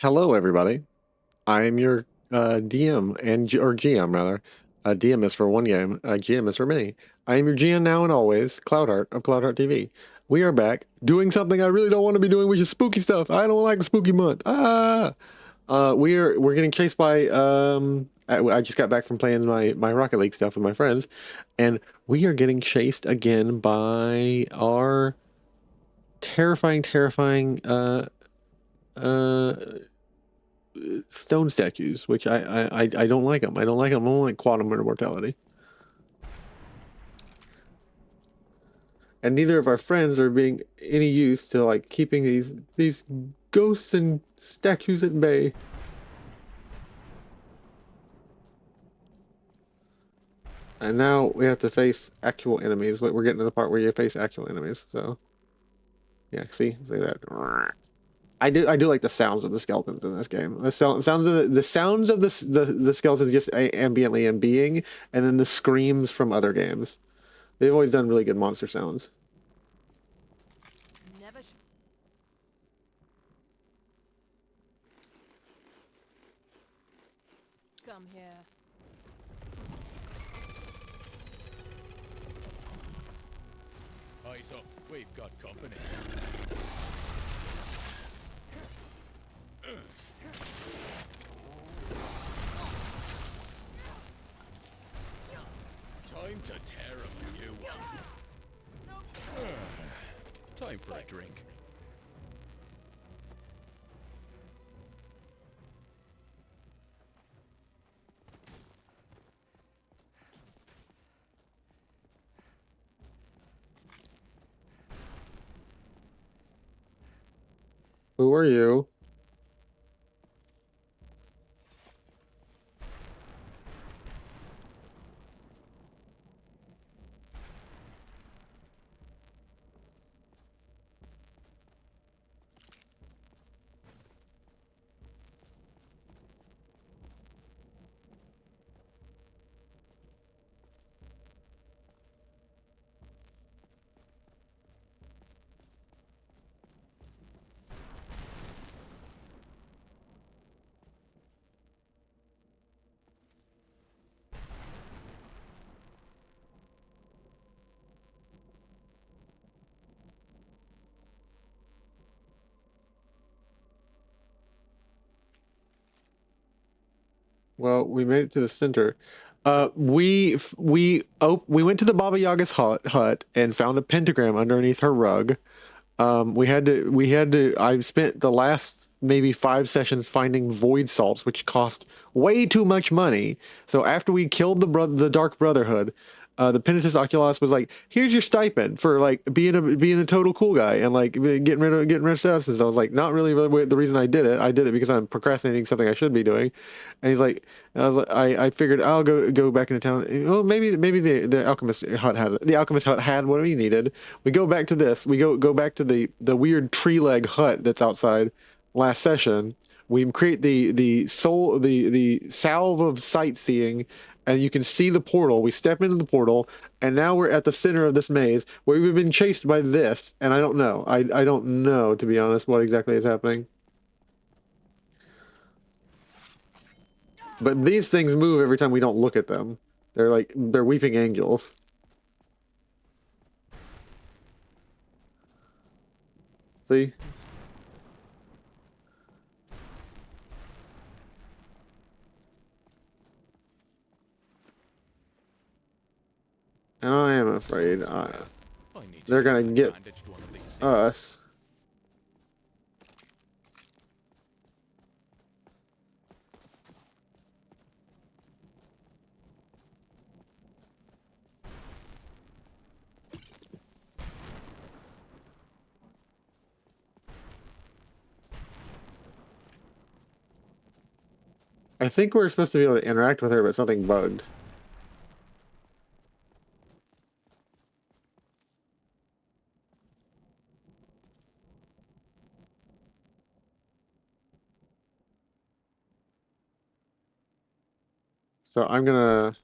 Hello, everybody. I am your DM or GM rather. DM is for one game. GM is for many. I am your GM now and always, Cloudheart of Cloudheart TV. We are back doing something I really don't want to be doing, which is spooky stuff. I don't like spooky month. We're getting chased by I just got back from playing my Rocket League stuff with my friends, and we are getting chased again by our terrifying uh stone statues, which I don't like them. I don't like them. I don't like quantum immortality. And neither of our friends are being any use to like keeping these ghosts and statues at bay. And now we have to face actual enemies. We're getting to the part where you face actual enemies. So yeah, see that. I do like the sounds of the skeletons in this game. The sounds of the sounds of the skeletons just ambiently and being, and then the screams from other games. They've always done really good monster sounds. Never come here. Eyes up, we've got company. Time to tear him a new one. Time for a drink. Who are you? Well, we made it to the center. We went to the Baba Yaga's hut and found a pentagram underneath her rug. We had to. I've spent the last maybe 5 sessions finding void salts, which cost way too much money. So after we killed the Dark Brotherhood, the Penitus Oculus was like, "Here's your stipend for like being a total cool guy and like getting rid of statuses." I was like, "Not really the reason I did it. I did it because I'm procrastinating something I should be doing." And he's like, and I was like, I figured I'll go back into town. Oh, maybe the alchemist hut had it. The alchemist hut had what we needed. We go back to this. We go back to the weird tree leg hut that's outside last session. We create the salve of sightseeing, and you can see the portal. We step into the portal, and now we're at the center of this maze where we've been chased by this, and I don't know. I don't know, to be honest, what exactly is happening. But these things move every time we don't look at them. They're weeping angels. See? And I am afraid I need to they're get gonna an get advantage to one of these things. us. I think we're supposed to be able to interact with her, but something bugged. So I'm gonna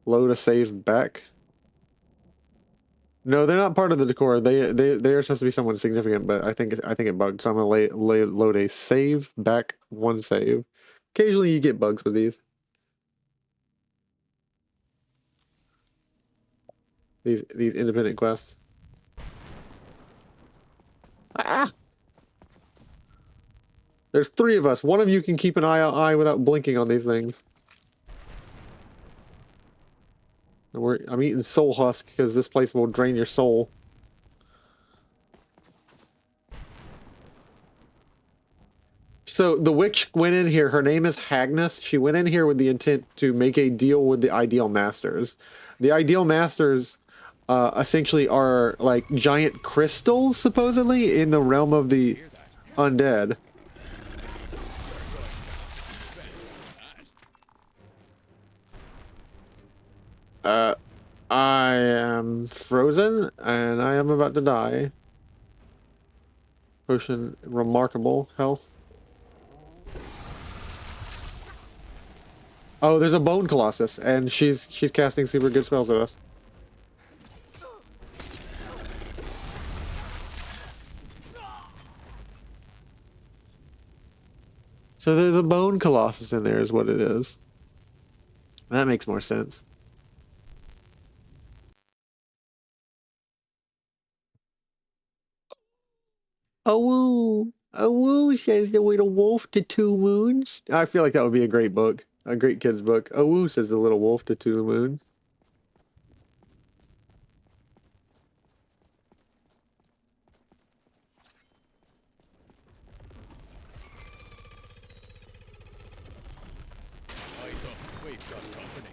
load a save back. No, they're not part of the decor. They are supposed to be someone significant, but I think it bugged. So I'm gonna load a save back one save. Occasionally you get bugs with these independent quests. Ah! There's 3 of us. One of you can keep an eye without blinking on these things. I'm eating soul husk because this place will drain your soul. So the witch went in here. Her name is Hagnus. She went in here with the intent to make a deal with the Ideal Masters. The Ideal Masters essentially are like giant crystals, supposedly, in the realm of the undead. I am frozen, and I am about to die. Potion, remarkable health. Oh, there's a bone colossus, and she's casting super good spells at us. So there's a bone colossus in there, is what it is. That makes more sense. A woo, a woo, says the little wolf to 2 moons. I feel like that would be a great book, a great kid's book. A woo, says the little wolf to 2 moons. Eyes up, we've got company.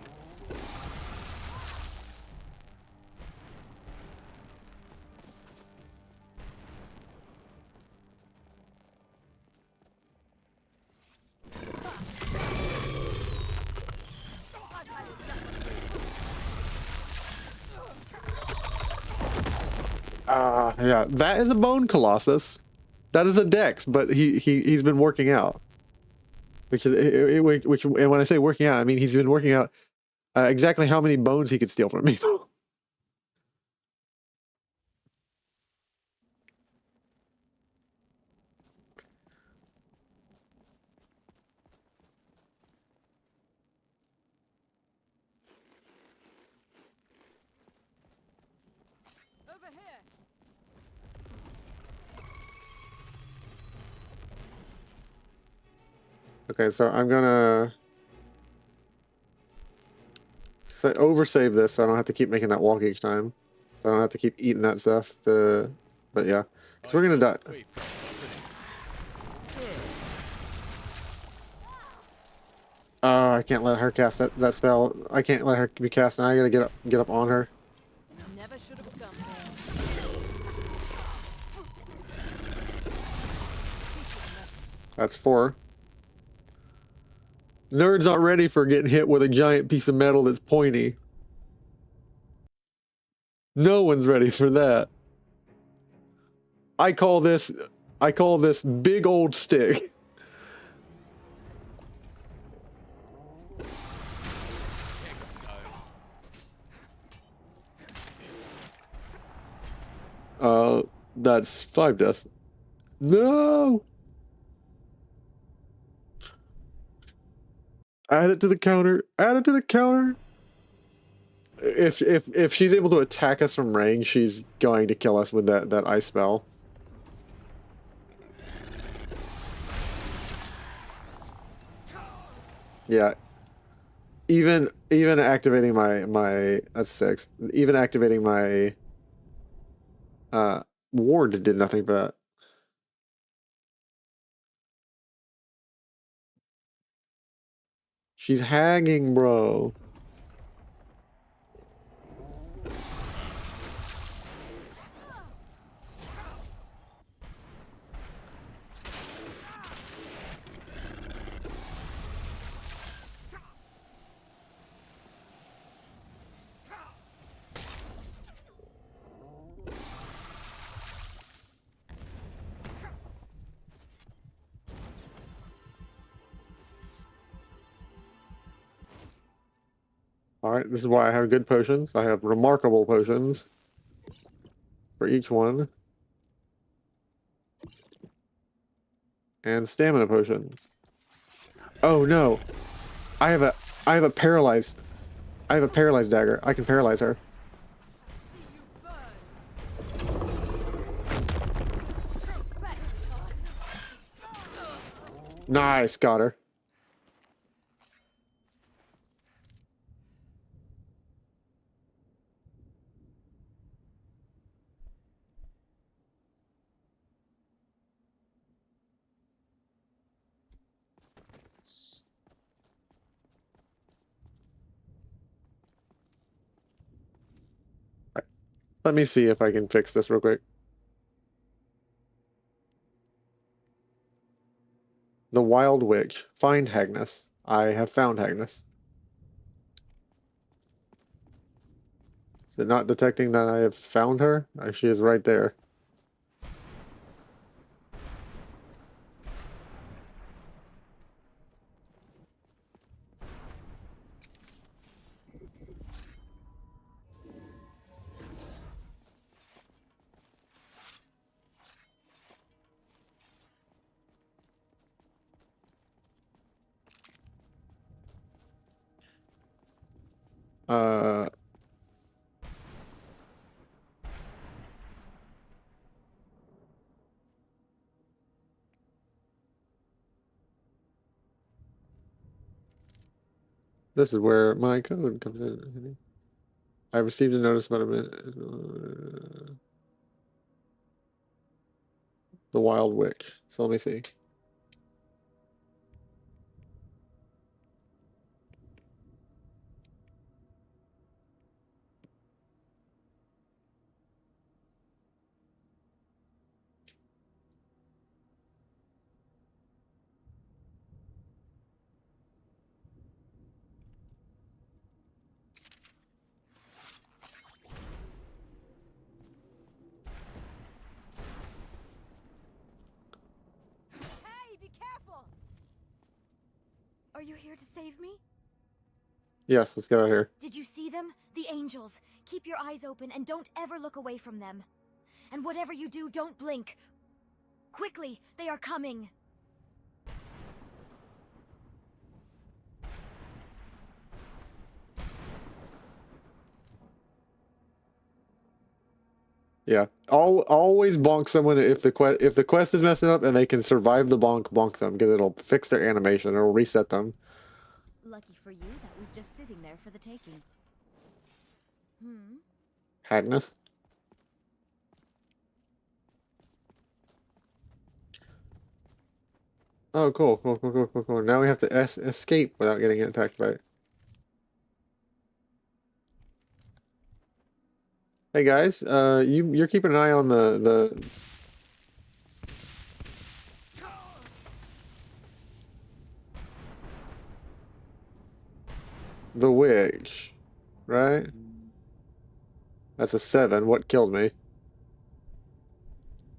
Yeah, that is a bone colossus. That is a dex, but he's been working out. Which and when I say working out, I mean he's been working out exactly how many bones he could steal from me. Over here. Okay, so I'm gonna oversave this so I don't have to keep making that walk each time. So I don't have to keep eating that stuff. But yeah, because we're gonna die. We've got company. I can't let her cast that spell. I can't let her be cast, and I gotta get up on her. Never should have come there. That's 4. Nerd's not ready for getting hit with a giant piece of metal that's pointy. No one's ready for that. I call this big old stick. That's 5 deaths. No! Add it to the counter. Add it to the counter. If she's able to attack us from range, she's going to kill us with that ice spell. Yeah. Even activating my that's 6. Even activating my ward did nothing for that. She's hanging, bro. All right, this is why I have good potions. I have remarkable potions. for each one. And stamina potion. Oh no. I have a paralyzed dagger. I can paralyze her. Nice, got her. Let me see if I can fix this real quick. The Wild Witch. Find Hagnus. I have found Hagnus. Is it not detecting that I have found her? She is right there. Uh... This is where my code comes in. I received a notice about a minute. The Wild Witch. So let me see. Hey, be careful! Are you here to save me? Yes, let's get out of here. Did you see them? The angels. Keep your eyes open and don't ever look away from them. And whatever you do, don't blink. Quickly, they are coming. Yeah. Always bonk someone if the quest is messing up and they can survive the bonk them, because it'll fix their animation, it'll reset them. Lucky for you, that was just sitting there for the taking. Hagnus. Oh, cool. Now we have to escape without getting attacked by it. Hey guys, you're keeping an eye on the witch, right? That's a 7. What killed me?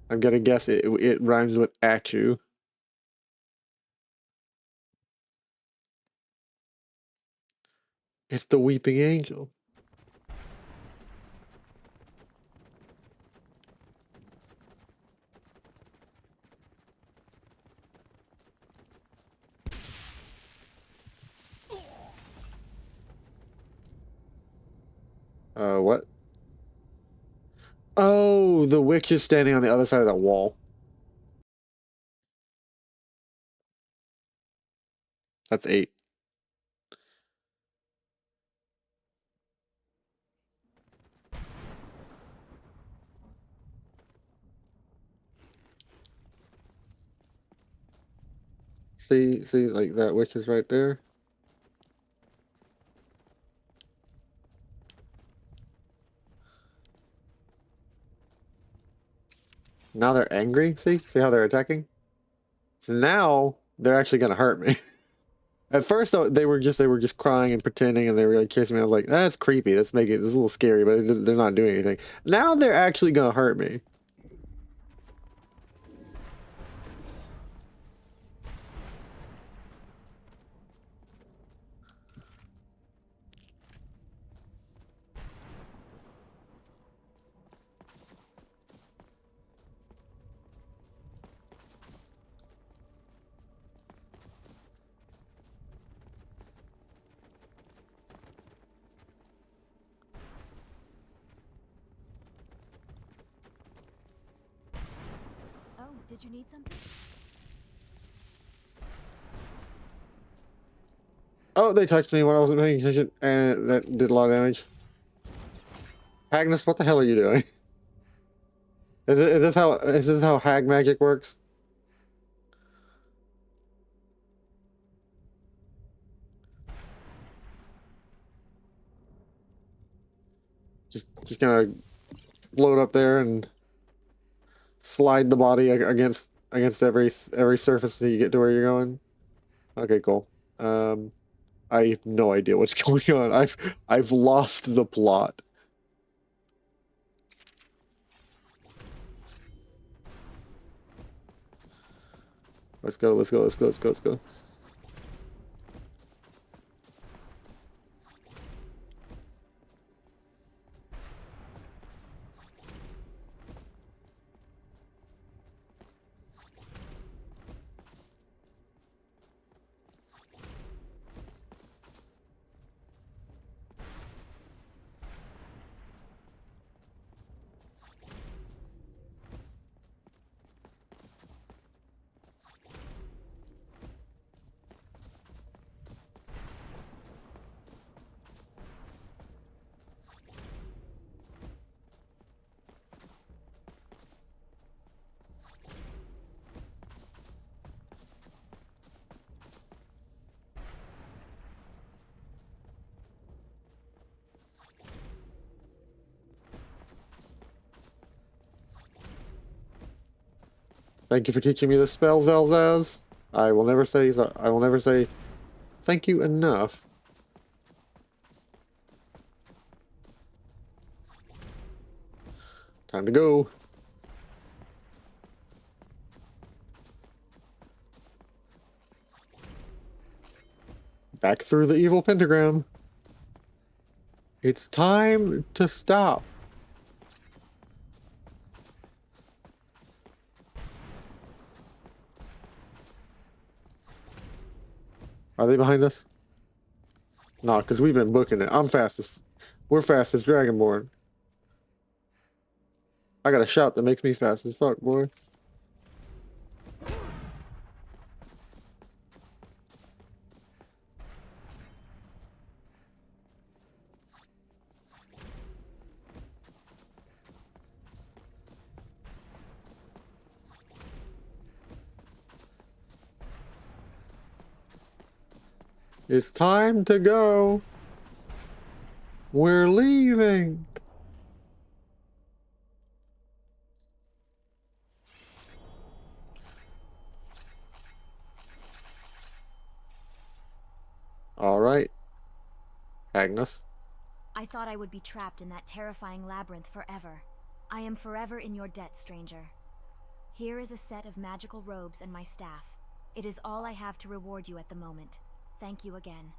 I'm gonna guess it rhymes with Achu. It's the Weeping Angel. What? Oh, the witch is standing on the other side of that wall. That's 8. See, like that witch is right there. Now they're angry. See how they're attacking? So now they're actually gonna hurt me. At first, they were just crying and pretending, and they were like kissing me. I was like, that's creepy. That's making it's a little scary, but they're not doing anything. Now they're actually gonna hurt me. Did you need something? Oh, they touched me when I wasn't paying attention, and that did a lot of damage. Agnes, what the hell are you doing? Is this how hag magic works? Just gonna float up there and slide the body against every surface that you get to where you're going. Okay, cool. I have no idea what's going on. I've lost the plot. Let's go, let's go, let's go, let's go, let's go. Thank you for teaching me the spell, Zelzaz. I will never say thank you enough. Time to go. Back through the evil pentagram. It's time to stop. Are they behind us? Nah, because we've been booking it. We're fast as Dragonborn. I got a shot that makes me fast as fuck, boy. It's time to go. We're leaving. All right, Agnes. I thought I would be trapped in that terrifying labyrinth forever. I am forever in your debt, stranger. Here is a set of magical robes and my staff. It is all I have to reward you at the moment. Thank you again.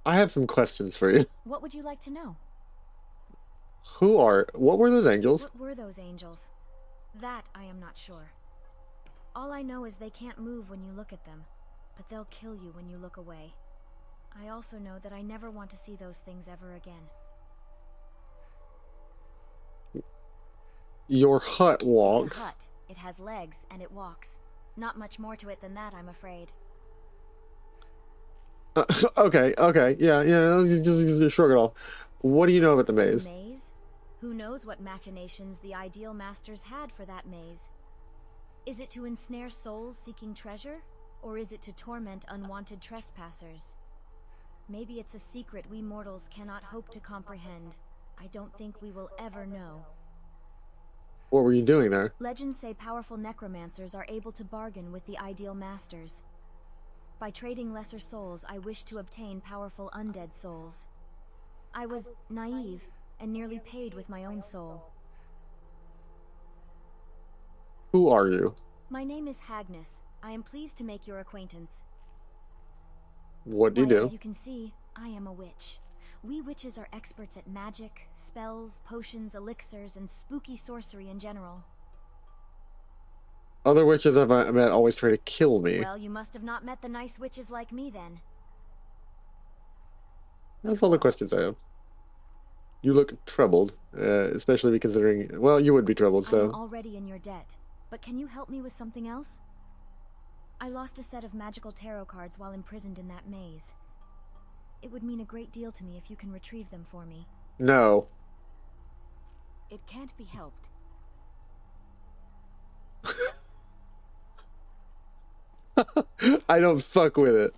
I have some questions for you. What would you like to know? What were those angels? What were those angels? That I am not sure. All I know is they can't move when you look at them, but they'll kill you when you look away. I also know that I never want to see those things ever again. Your hut walks. It's a hut. It has legs, and it walks. Not much more to it than that, I'm afraid. Okay, yeah, let's just shrug it off. What do you know about the maze? The maze? Who knows what machinations the ideal masters had for that maze? Is it to ensnare souls seeking treasure? Or is it to torment unwanted trespassers? Maybe it's a secret we mortals cannot hope to comprehend. I don't think we will ever know. What were you doing there? Legends say powerful necromancers are able to bargain with the ideal masters. By trading lesser souls, I wish to obtain powerful undead souls. I was naive and nearly paid with my own soul. Who are you? My name is Agnes. I am pleased to make your acquaintance. What do you Why, do? as you can see, I am a witch. We witches are experts at magic, spells, potions, elixirs, and spooky sorcery in general. Other witches I've met always try to kill me. Well, you must have not met the nice witches like me then. That's all the questions I have. You look troubled, especially considering, well, you would be troubled, I so. am already in your debt, but can you help me with something else? I lost a set of magical tarot cards while imprisoned in that maze. It would mean a great deal to me if you can retrieve them for me. No. It can't be helped. I don't fuck with it.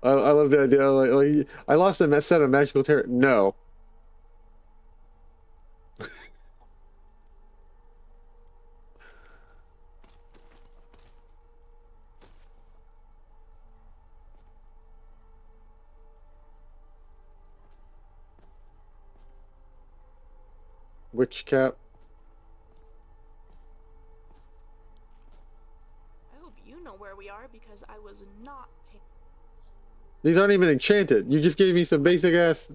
I love the idea. Like, I lost a set of magical tarot. No. Witch cap. I hope you know where we are because I was not paying. These aren't even enchanted. You just gave me some basic ass.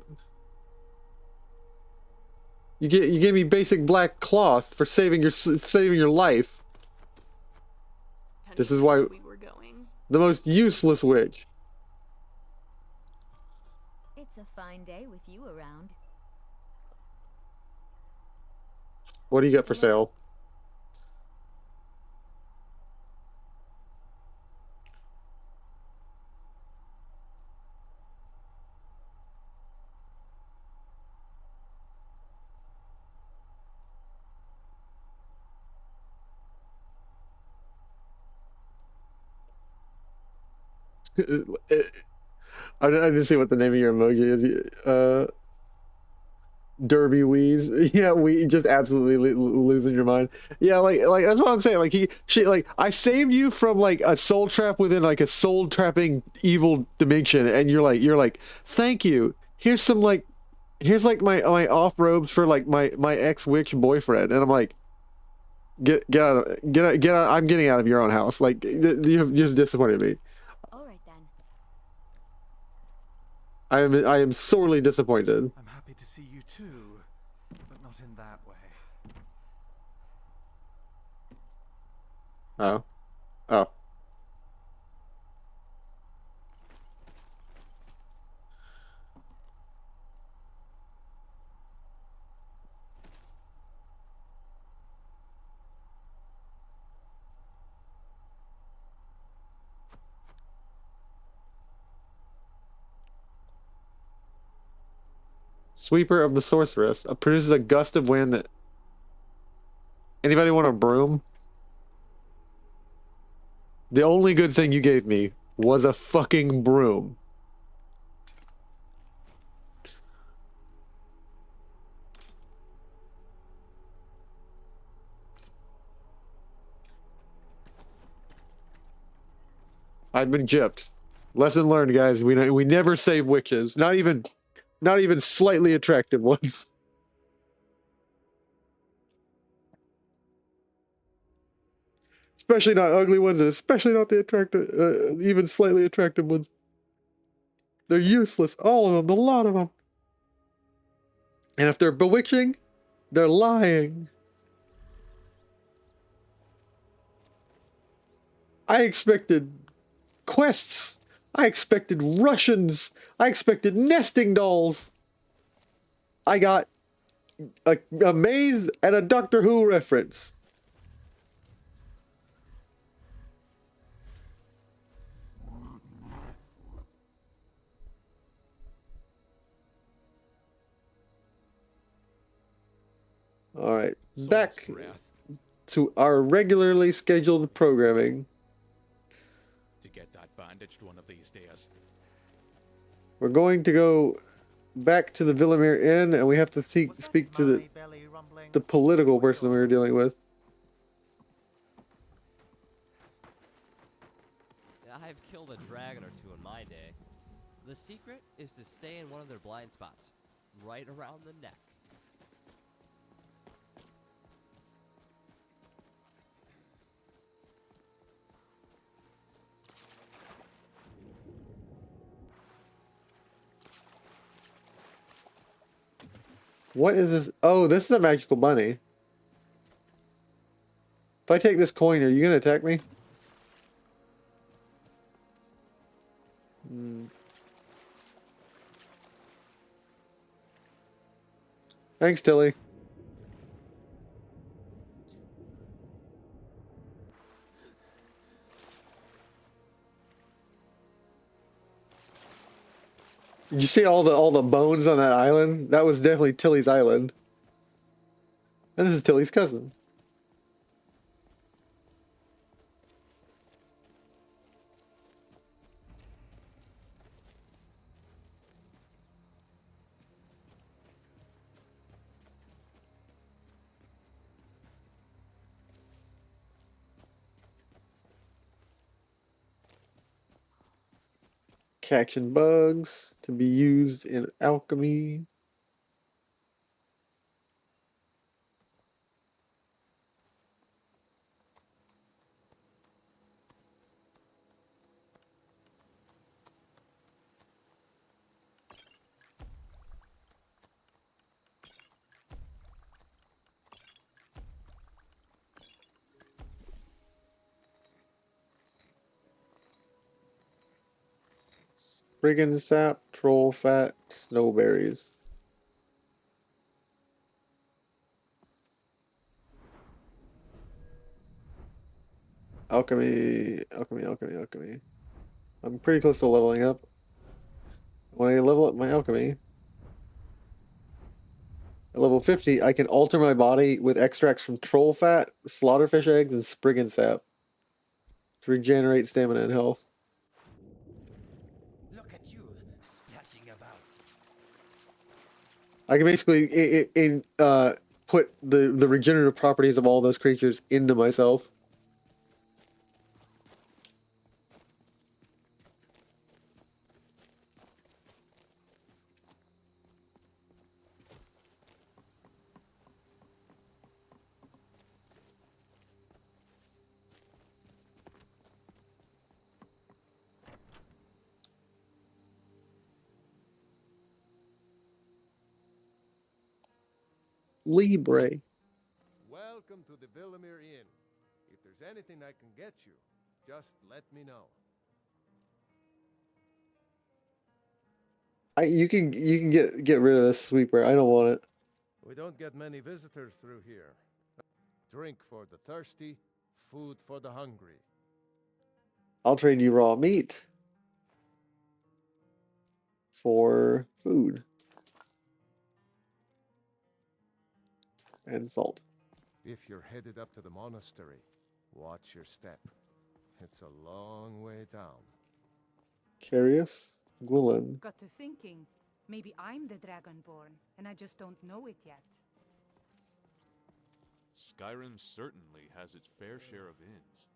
You gave me basic black cloth for saving your life. This is why we were going. the most useless witch. It's a fine day with you around. What do you got for sale? I didn't see what the name of your emoji is. Derby Wheeze. Yeah, we just absolutely losing your mind. Yeah, like that's what I'm saying. Like I saved you from like a soul trap within like a soul trapping evil dimension, and you're like, thank you. Here's like my off robes for like my ex witch boyfriend, and I'm like, get out. I'm getting out of your own house. Like you've just disappointed me. All right then. I am sorely disappointed. I'm happy to see you too, but not in that way. Oh. Oh. Sweeper of the Sorceress. Produces a gust of wind that... Anybody want a broom? The only good thing you gave me was a fucking broom. I've been gypped. Lesson learned, guys. We never save witches. Not even slightly attractive ones. Especially not ugly ones, and especially not the attractive, even slightly attractive ones. They're useless. All of them. A lot of them. And if they're bewitching, they're lying. I expected quests. I expected Russians. I expected nesting dolls. I got a maze and a Doctor Who reference. All right, back to our regularly scheduled programming. To get that bandaged one of these days. We're going to go back to the Villamere Inn, and we have to speak to the political person we were dealing with. I've killed a dragon or two in my day. The secret is to stay in one of their blind spots, right around the neck. What is this? Oh, this is a magical bunny. If I take this coin, are you going to attack me? Thanks, Tilly. Did you see all the bones on that island? That was definitely Tilly's island. And this is Tilly's cousin. Catching bugs to be used in alchemy. Brigand sap, troll fat, snowberries. Alchemy. I'm pretty close to leveling up. When I level up my alchemy, at level 50, I can alter my body with extracts from troll fat, slaughterfish eggs, and spriggan sap to regenerate stamina and health. Look at you, splashing about. I can basically put the regenerative properties of all those creatures into myself. Libre. Welcome to the Villamere Inn. If there's anything I can get you, just let me know. You can get rid of this sweeper. I don't want it. We don't get many visitors through here. Drink for the thirsty, food for the hungry. I'll trade you raw meat for food and salt. If you're headed up to the monastery, watch your step. It's a long way down. Curious? Gwilyn. Got to thinking, maybe I'm the Dragonborn, and I just don't know it yet. Skyrim certainly has its fair share of inns.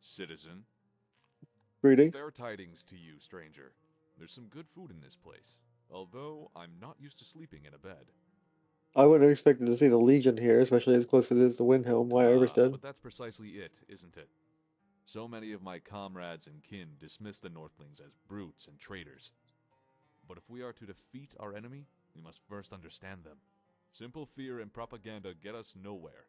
Citizen. Greetings. Fair tidings to you, stranger. There's some good food in this place, although I'm not used to sleeping in a bed. I wouldn't have expected to see the Legion here, especially as close as it is to Windhelm, why Everstead. But that's precisely it, isn't it? So many of my comrades and kin dismiss the Northlings as brutes and traitors. But if we are to defeat our enemy, we must first understand them. Simple fear and propaganda get us nowhere.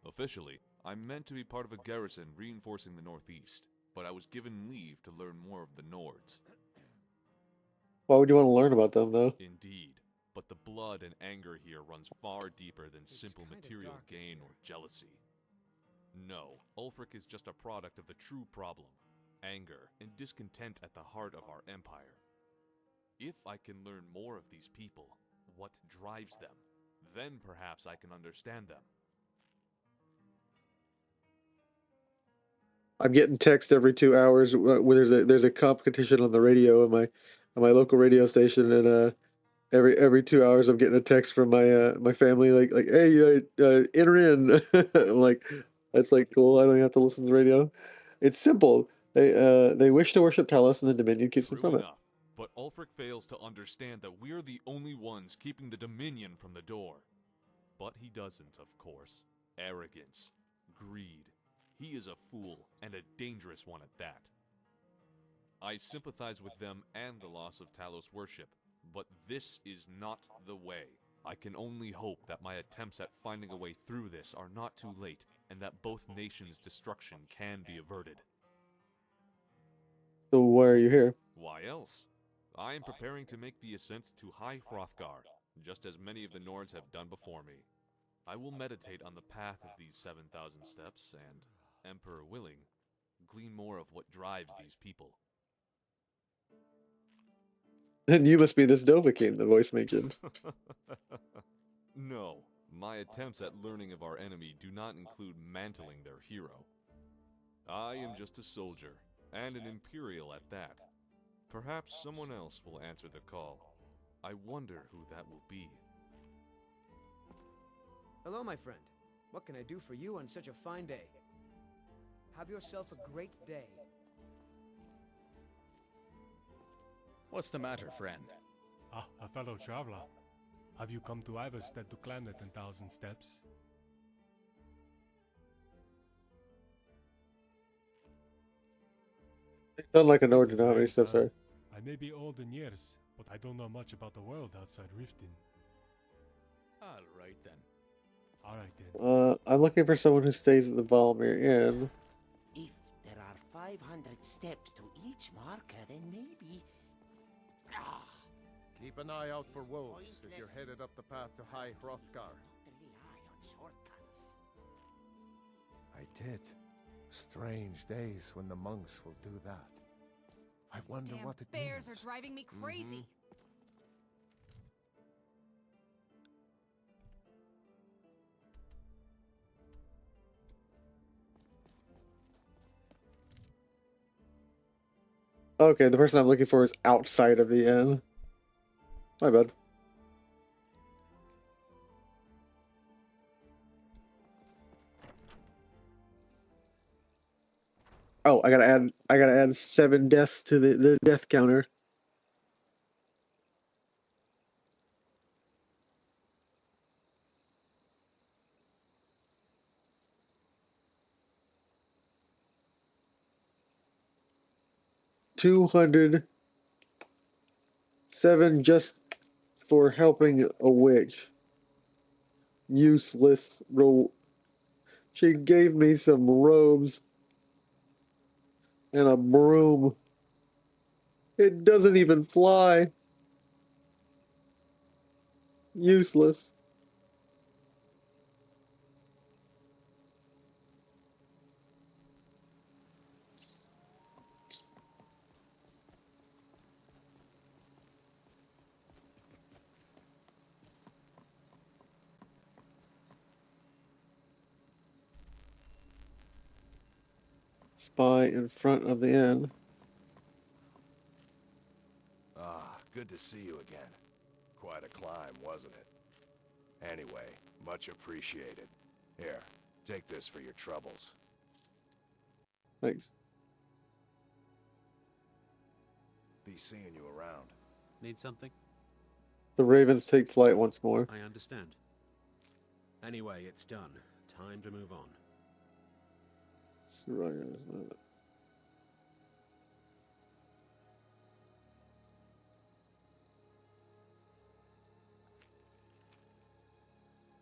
Officially, I'm meant to be part of a garrison reinforcing the northeast, but I was given leave to learn more of the Nords. Why would you want to learn about them, though? Indeed, but the blood and anger here runs far deeper than simple material gain or jealousy. No, Ulfric is just a product of the true problem, anger and discontent at the heart of our empire. If I can learn more of these people, what drives them, then perhaps I can understand them. I'm getting text every 2 hours where there's a competition on the radio on my local radio station, and every 2 hours I'm getting a text from my family like hey, enter in. I'm like, that's like cool. I don't even have to listen to the radio. It's simple. They wish to worship Talos, and the Dominion keeps them True from it. enough, but Ulfric fails to understand that we're the only ones keeping the Dominion from the door. But he doesn't, of course. Arrogance, greed. He is a fool, and a dangerous one at that. I sympathize with them and the loss of Talos worship, but this is not the way. I can only hope that my attempts at finding a way through this are not too late, and that both nations' destruction can be averted. So why are you here? Why else? I am preparing to make the ascent to High Hrothgar, just as many of the Nords have done before me. I will meditate on the path of these 7,000 steps and, Emperor willing, glean more of what drives these people. Then you must be this Dovahkiin the voice mentioned. No, my attempts at learning of our enemy do not include mantling their hero. I am just a soldier, and an Imperial at that. Perhaps someone else will answer the call. I wonder who that will be. Hello, my friend. What can I do for you on such a fine day? Have yourself a great day. What's the matter, friend? Ah, a fellow traveler. Have you come to Iverstead to climb the 10,000 steps? You sound like a Nord, you know how many steps are. I may be old in years, but I don't know much about the world outside Riften. All right then. All right then. I'm looking for someone who stays at the Valmir Inn. If there are 500 steps to each marker, then maybe... Ah, Keep an eye out for wolves as you're headed up the path to High Hrothgar. not rely on shortcuts. I did. Strange days when the monks will do that. I wonder Damn what it bears means. are driving me crazy. Okay, the person I'm looking for is outside of the inn. My bad. Oh, I gotta add 7 deaths to the death counter. $207 just for helping a witch. Useless roll. She gave me some robes and a broom. It doesn't even fly. Useless. Spy in front of the inn. Ah, good to see you again. Quite a climb, wasn't it? Anyway, much appreciated. Here, take this for your troubles. Thanks. Be seeing you around. Need something? The ravens take flight once more. I understand. Anyway, it's done. Time to move on. Soraya, isn't it?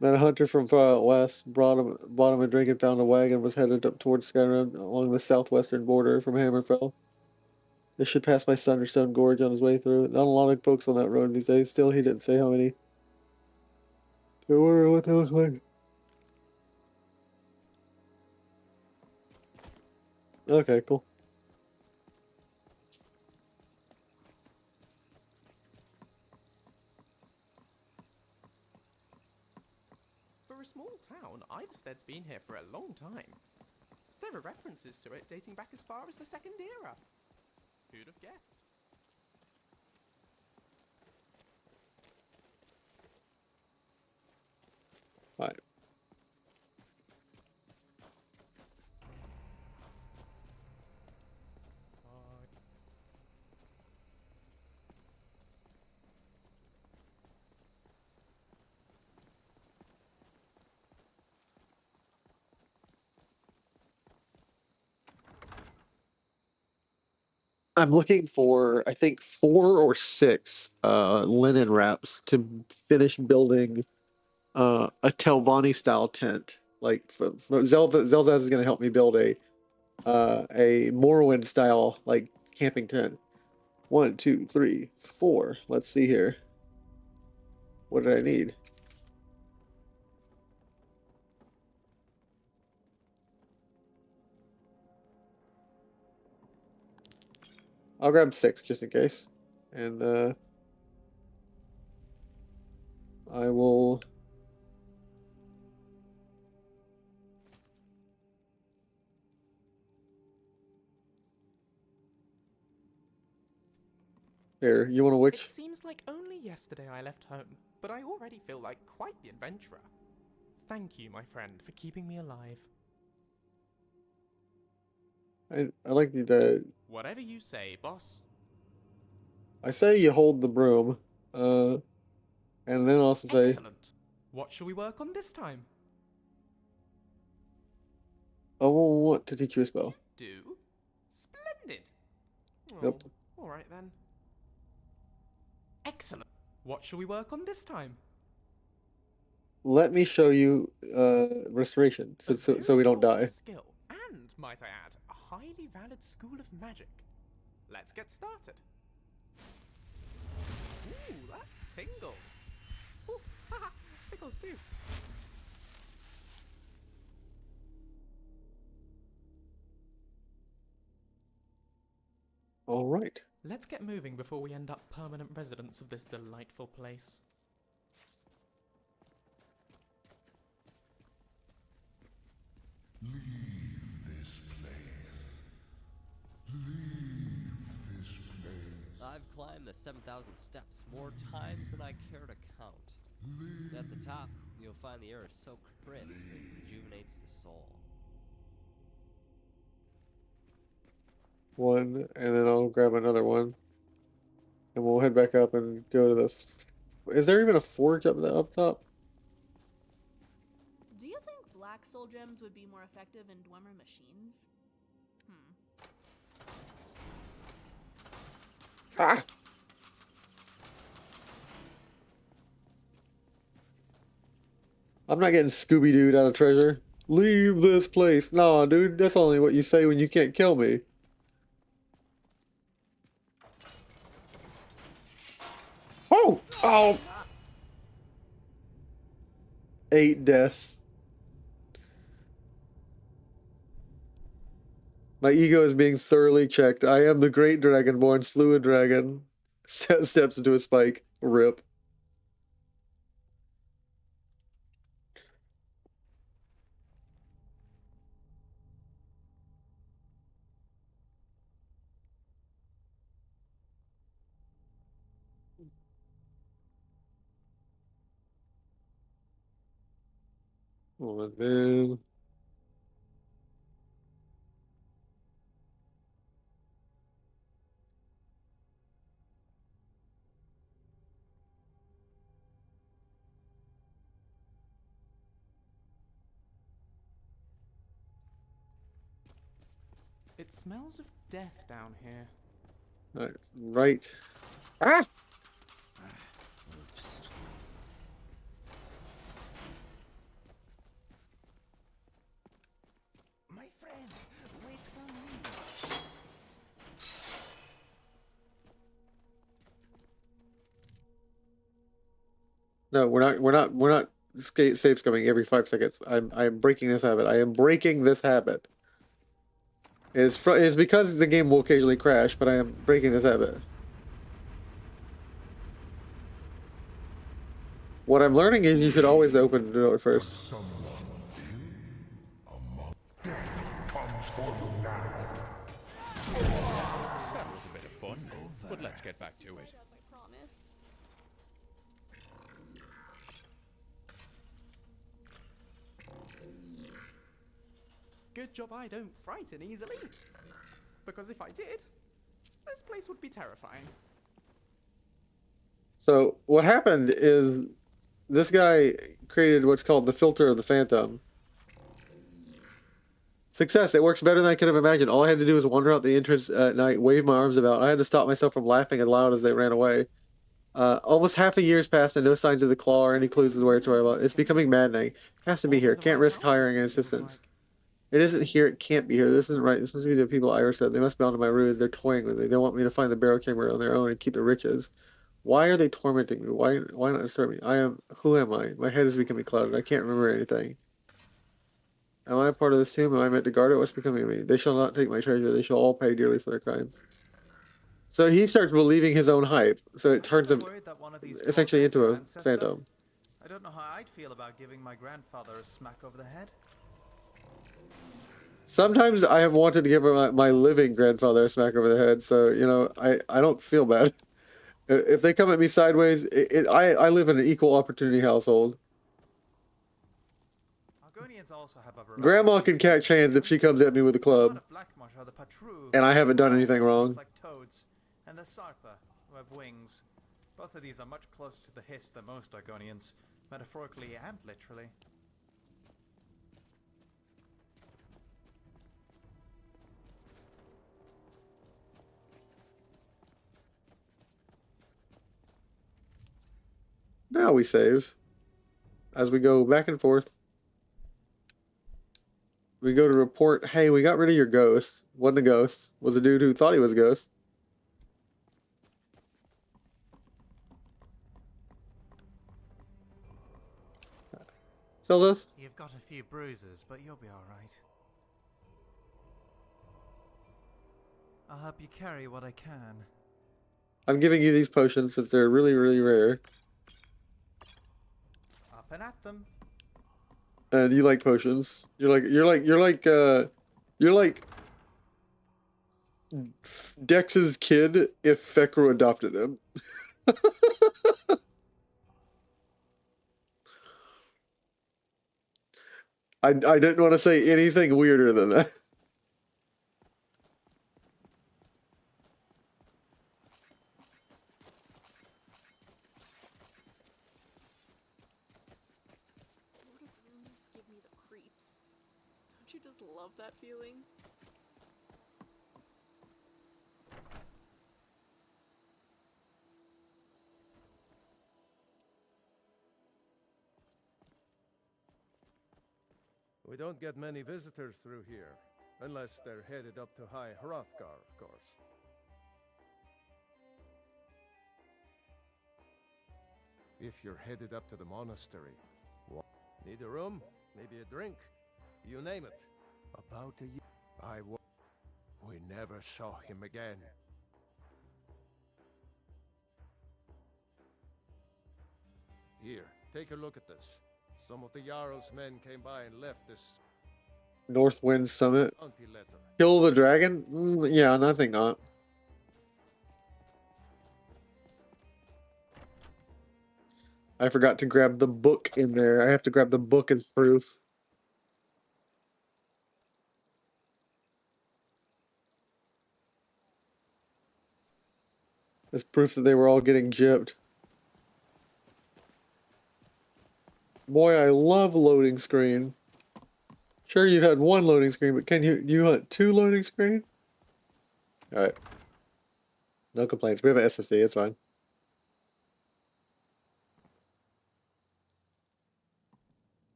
Met a hunter from far out west, bought him a drink and found a wagon, was headed up towards Skyrim along the southwestern border from Hammerfell. This should pass by Sunderstone Gorge on his way through. Not a lot of folks on that road these days. Still, he didn't say how many there were or what they look like. Okay, cool. For a small town, Iverstead's been here for a long time. There are references to it dating back as far as the Second Era. Who'd have guessed? Right. I'm looking for, I think, 4 or 6 linen wraps to finish building a Telvanni style tent. Like Zelda is going to help me build a Morrowind style like camping tent. 1, 2, 3, 4. Let's see here. What did I need? I'll grab 6 just in case. And I will... Here, you want to It witch? seems like only yesterday I left home, but I already feel like quite the adventurer. Thank you, my friend, for keeping me alive. I like the... Whatever you say, boss. I say you hold the broom. And then also say... Excellent. What shall we work on this time? I will want to teach you a spell. Do? Splendid. Yep. Alright then. Excellent. What shall we work on this time? Let me show you restoration, so we don't die. Skill, and, might I add, a highly valid school of magic. Let's get started. Ooh, that tingles. Ooh, haha, tickles too. All right. Let's get moving before we end up permanent residents of this delightful place. Leave this place. Leave this place. I've climbed the 7,000 steps more times than I care to count. At the top, you'll find the air so crisp it rejuvenates the soul. 1, and then I'll grab another one. And we'll head back up and go to the... Is there even a forge up top? Do you think black soul gems would be more effective in Dwemer machines? Ah! I'm not getting Scooby-Dooed out of treasure. Leave this place. Nah, dude, that's only what you say when you can't kill me. Oh! Oh! 8 deaths. My ego is being thoroughly checked. I am the great dragonborn, slew a dragon. Steps into a spike. Rip. Oh, and then... It smells of death down here. Right. Ah! Oops. My friend, wait for me. No, we're not safe coming every 5 seconds. I am breaking this habit. I am breaking this habit. It's because the game will occasionally crash, but I am breaking this habit. What I'm learning is you should always open the door first. Comes for you now. That was a bit of fun, but let's get back to it. I promise. Good job I don't frighten easily. Because if I did, this place would be terrifying. So what happened is this guy created what's called the filter of the phantom. Success. It works better than I could have imagined. All I had to do was wander out the entrance at night, wave my arms about. I had to stop myself from laughing as loud as they ran away. Almost half a year's passed and no signs of the claw or any clues of where to worry about. It's becoming maddening. Has to be here. Can't risk hiring an assistant. It isn't here. It can't be here. This isn't right. This must be the people Ira said. They must be onto my ruse. They're toying with me. They want me to find the barrow chamber on their own and keep the riches. Why are they tormenting me? Why not disturb me? Who am I? My head is becoming clouded. I can't remember anything. Am I a part of this tomb? Am I meant to guard it? What's becoming of me? They shall not take my treasure. They shall all pay dearly for their crimes. So he starts believing his own hype. So it turns him essentially into a phantom. I don't know how I'd feel about giving my grandfather a smack over the head. Sometimes I have wanted to give my living grandfather a smack over the head, so, you know, I don't feel bad. If they come at me sideways, I live in an equal opportunity household. Also have Grandma can catch hands if she comes at me with a club. And I haven't done anything wrong. Like toads, and the sarpa, who have wings. Both of these are much closer to the hiss than most Argonians, metaphorically and literally. Now we save. As we go back and forth. We go to report, hey, we got rid of your ghost. Wasn't a ghost. Was a dude who thought he was a ghost. Sells us? You've got a few bruises, but you'll be alright. I'll help you carry what I can. I'm giving you these potions since they're really, really rare. Up and at them. And you like potions. You're like Dex's kid if Fekro adopted him. I didn't want to say anything weirder than that. Give me the creeps. Don't you just love that feeling? We don't get many visitors through here, unless they're headed up to High Hrothgar, of course. If you're headed up to the monastery, need a room, maybe a drink, you name it. About a year, we never saw him again. Here, take a look at this. Some of the Jarl's men came by and left this Northwind Summit. bounty letter. Kill the dragon? Yeah, I think not. I forgot to grab the book in there. I have to grab the book as proof. As proof that they were all getting gypped. Boy, I love loading screen. Sure, you've had one loading screen, but can you want two loading screen? Alright. No complaints. We have an SSD, it's fine.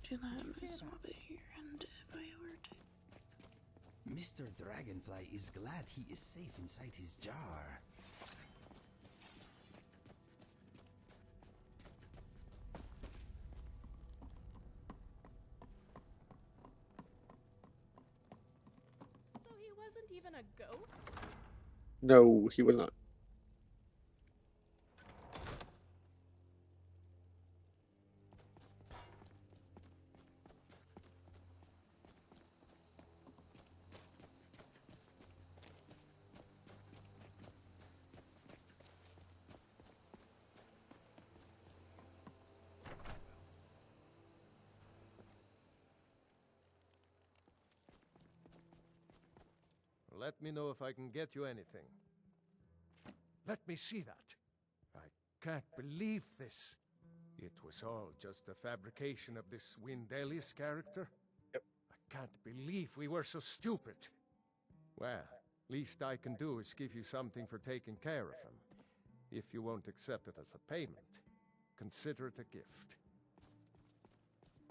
Can I have my swap it here, and if I were to... Mr. Dragonfly is glad he is safe inside his jar. So he wasn't even a ghost? No, he was not. let me know if I can get you anything. Let me see that. I can't believe this. It was all just a fabrication of this Windelius character. Yep. I can't believe we were so stupid. Well, least I can do is give you something for taking care of him. If you won't accept it as a payment, consider it a gift.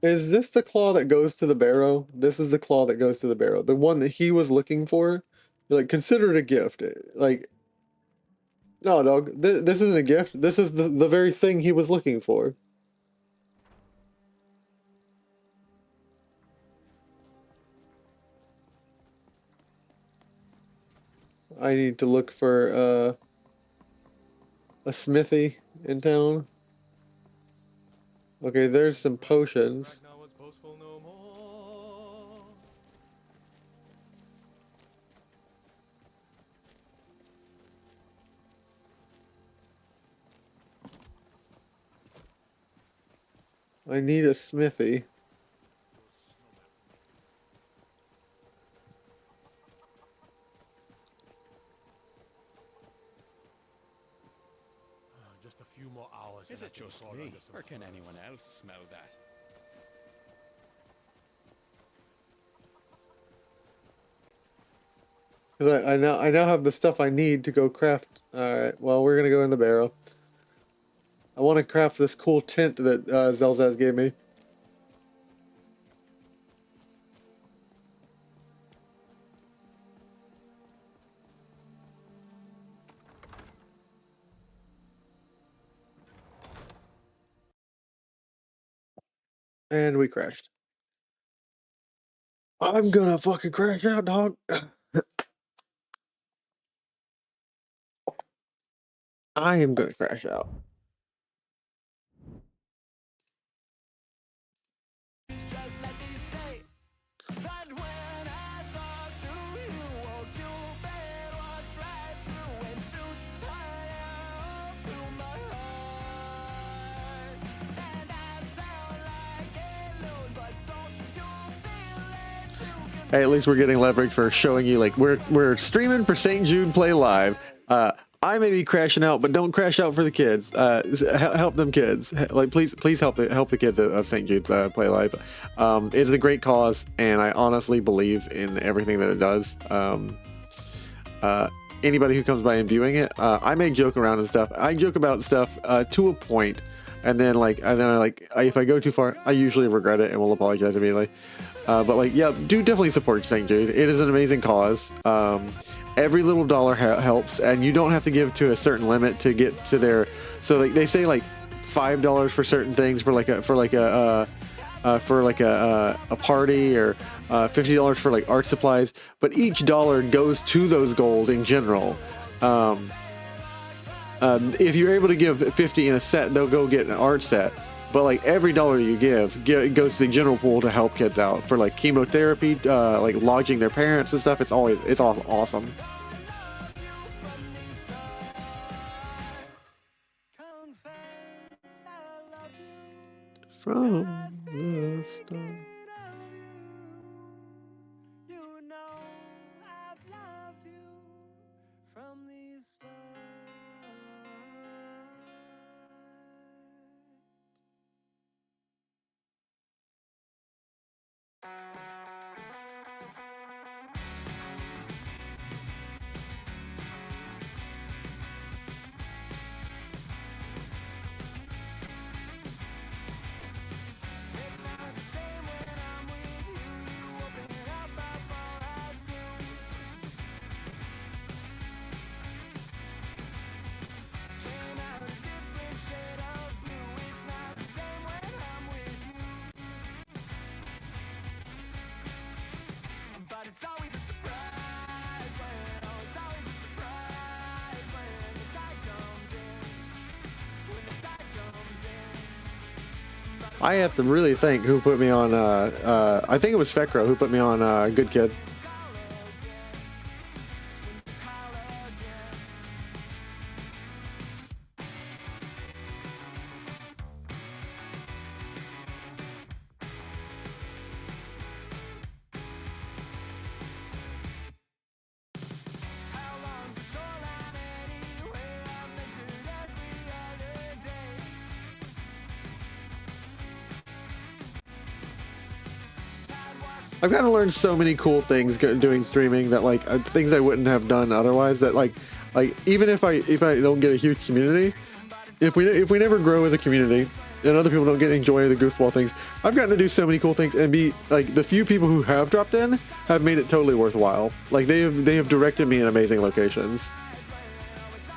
Is this the claw that goes to the barrow? This is the claw that goes to the barrow. The one that he was looking for? You're like, consider it a gift. Like, no, dog. This isn't a gift. This is the very thing he was looking for. I need to look for a smithy in town. Okay, there's some potions. I need a smithy. Just a few more hours. Is it just me, or can anyone else smell that? Because I now have the stuff I need to go craft. Alright, well, we're gonna go in the barrow. I want to craft this cool tent that Zelzaz gave me. And we crashed. I'm gonna fucking crash out, dog. I am gonna crash out. Hey, at least we're getting leverage for showing you, like, we're streaming for St. Jude Play Live. I may be crashing out, but don't crash out for the kids. Help them kids. Like, please help the kids of St. Jude's Play Live. It's a great cause, and I honestly believe in everything that it does. Anybody who comes by and viewing it, I may joke around and stuff. I joke about stuff to a point, and then if I go too far, I usually regret it and will apologize immediately. But like, yeah, do definitely support St. Jude. It is an amazing cause. Every little dollar helps, and you don't have to give to a certain limit to get to their. So like they say, like $5 for certain things for a party, or $50 for like art supplies. But each dollar goes to those goals in general. If you're able to give 50 in a set, they'll go get an art set. But like every dollar you give goes to the general pool to help kids out for like chemotherapy, like lodging their parents and stuff. It's all awesome. From the start. I have to really thank who put me on, I think it was Fekro who put me on Good Kid. I've gotten to learn so many cool things doing streaming that like things I wouldn't have done otherwise. That like even if I don't get a huge community, if we never grow as a community and other people don't get to enjoy the goofball things, I've gotten to do so many cool things and be like the few people who have dropped in have made it totally worthwhile. Like they have directed me in amazing locations.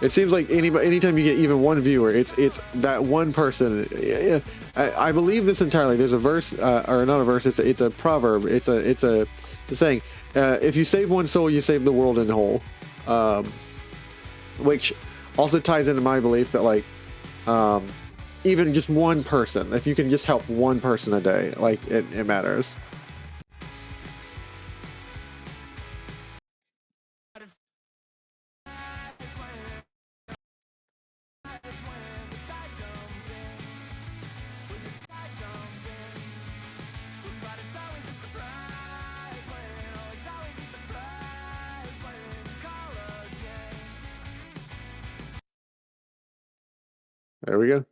It seems like anytime you get even one viewer, it's that one person. Yeah, I believe this entirely. There's a verse, or not a verse. It's a proverb. It's a saying. If you save one soul, you save the world in whole. Which also ties into my belief that like, even just one person, if you can just help one person a day, like it matters. There we go.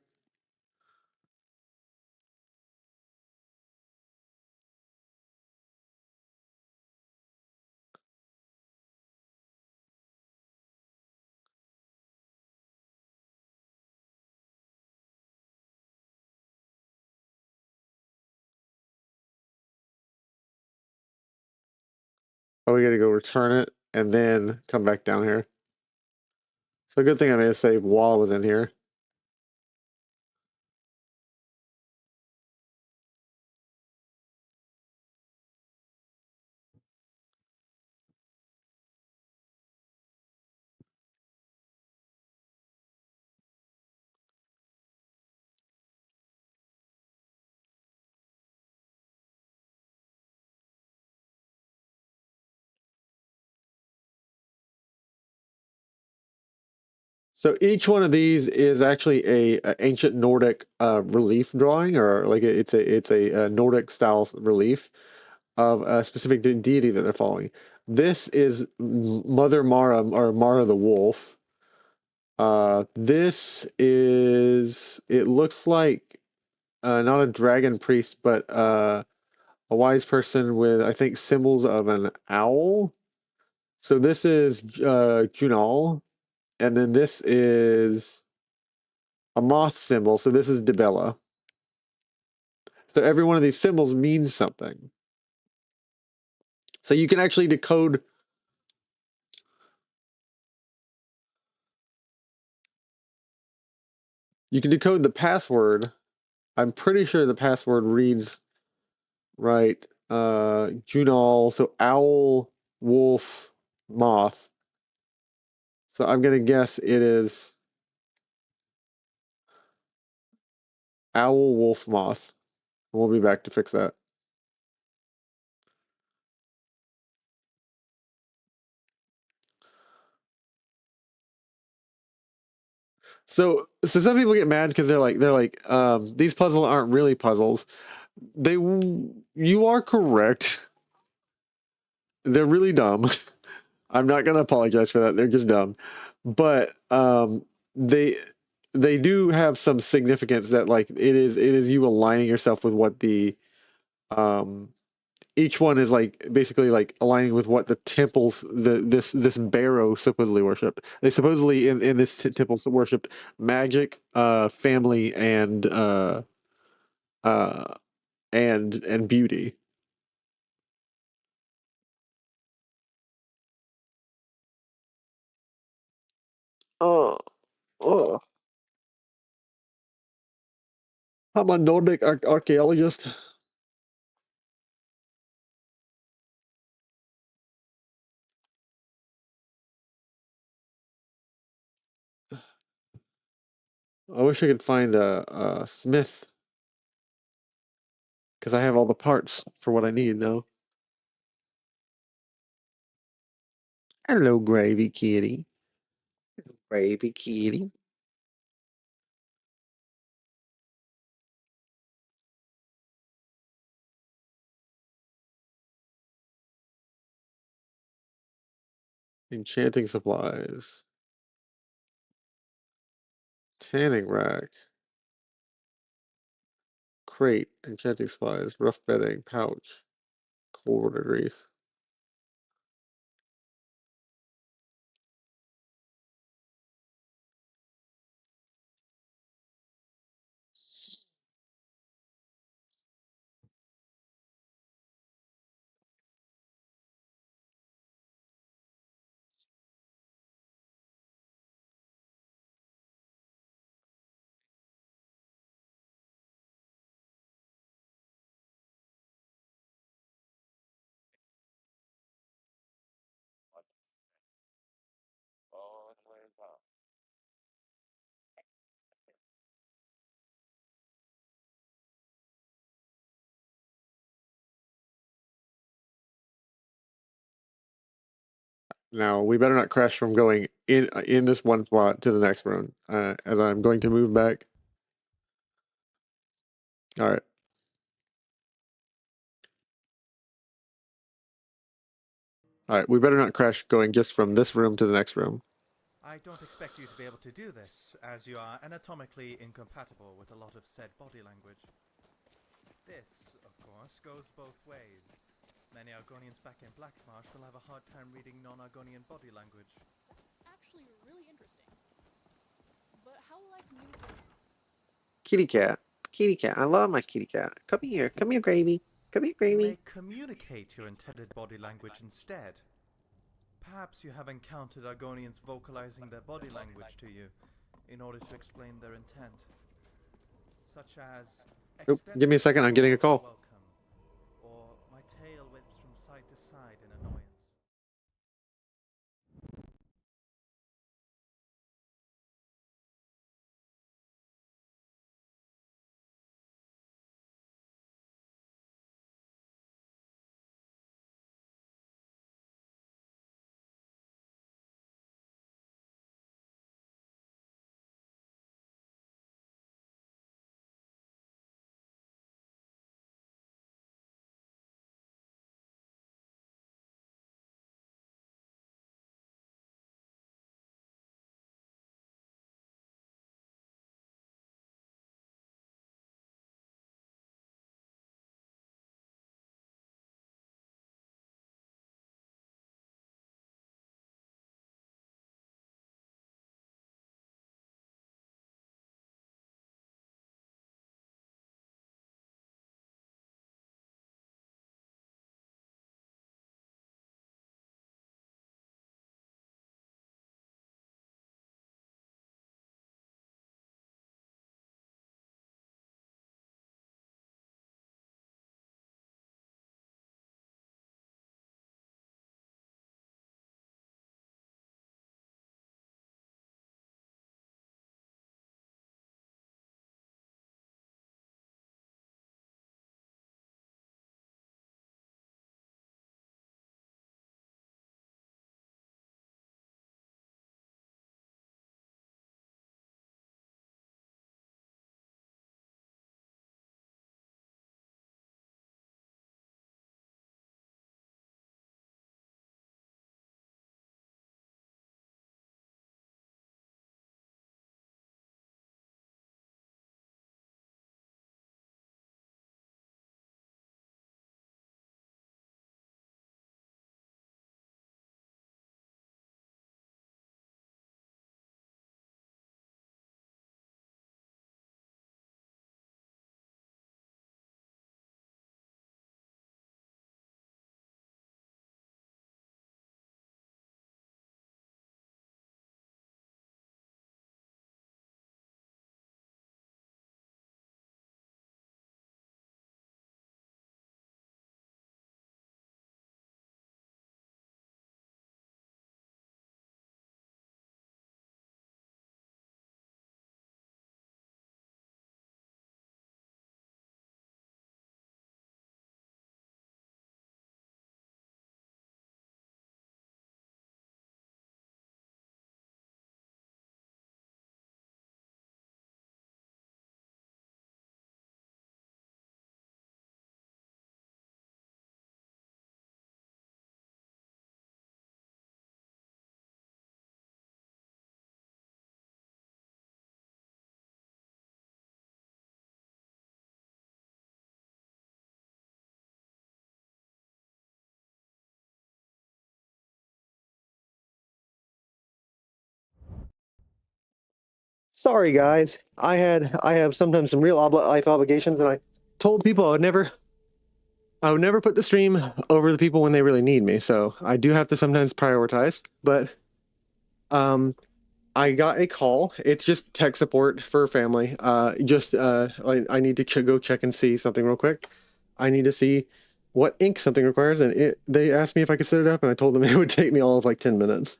Oh, we gotta go return it and then come back down here. So good thing I made a save while I was in here. So each one of these is actually a ancient Nordic relief drawing, or like it's a Nordic style relief of a specific deity that they're following. This is Mother Mara or Mara the Wolf. This is, it looks like not a dragon priest, but a wise person with, I think, symbols of an owl. So this is Junal, and then this is a moth symbol. So this is Dibella. So every one of these symbols means something. So you can actually decode. You can decode the password. I'm pretty sure the password reads right. Junal. So owl, wolf, moth. So I'm gonna guess it is owl, wolf, moth. We'll be back to fix that. So some people get mad because they're like these puzzles aren't really puzzles. You are correct. They're really dumb. I'm not gonna apologize for that. They're just dumb. But they do have some significance that like it is you aligning yourself with what the each one is like basically like aligning with what the temples this barrow supposedly worshipped. They supposedly in this temple worshipped magic, family, uh and beauty. Oh, oh. I'm a Nordic archaeologist. I wish I could find a smith because I have all the parts for what I need now. Hello, Gravy Kitty. Gravy Kitty. Enchanting supplies. Tanning rack. Crate. Enchanting supplies. Rough bedding. Pouch. 4 degrees. Now we better not crash from going in this one spot to the next one. As I'm going to move back. All right. All right. We better not crash going just from this room to the next room. I don't expect you to be able to do this, as you are anatomically incompatible with a lot of said body language. This, of course, goes both ways. Many Argonians back in Blackmarsh will have a hard time reading non-Argonian body language. That's actually really interesting. But how will I communicate? Kitty cat. Kitty cat. I love my kitty cat. Come here. Come here, Gravy. Come here, You Gravy. may communicate your intended body language instead. Perhaps you have encountered Argonians vocalizing their body language to you in order to explain their intent. Such as, Oh, give me a second. I'm getting a call. welcome, or my tail whips from side to side in annoyance. Sorry, guys. I have sometimes some real life obligations, and I told people I would never put the stream over the people when they really need me. So I do have to sometimes prioritize. But I got a call. It's just tech support for family. I need to go check and see something real quick. I need to see what ink something requires, and they asked me if I could set it up, and I told them it would take me all of like 10 minutes.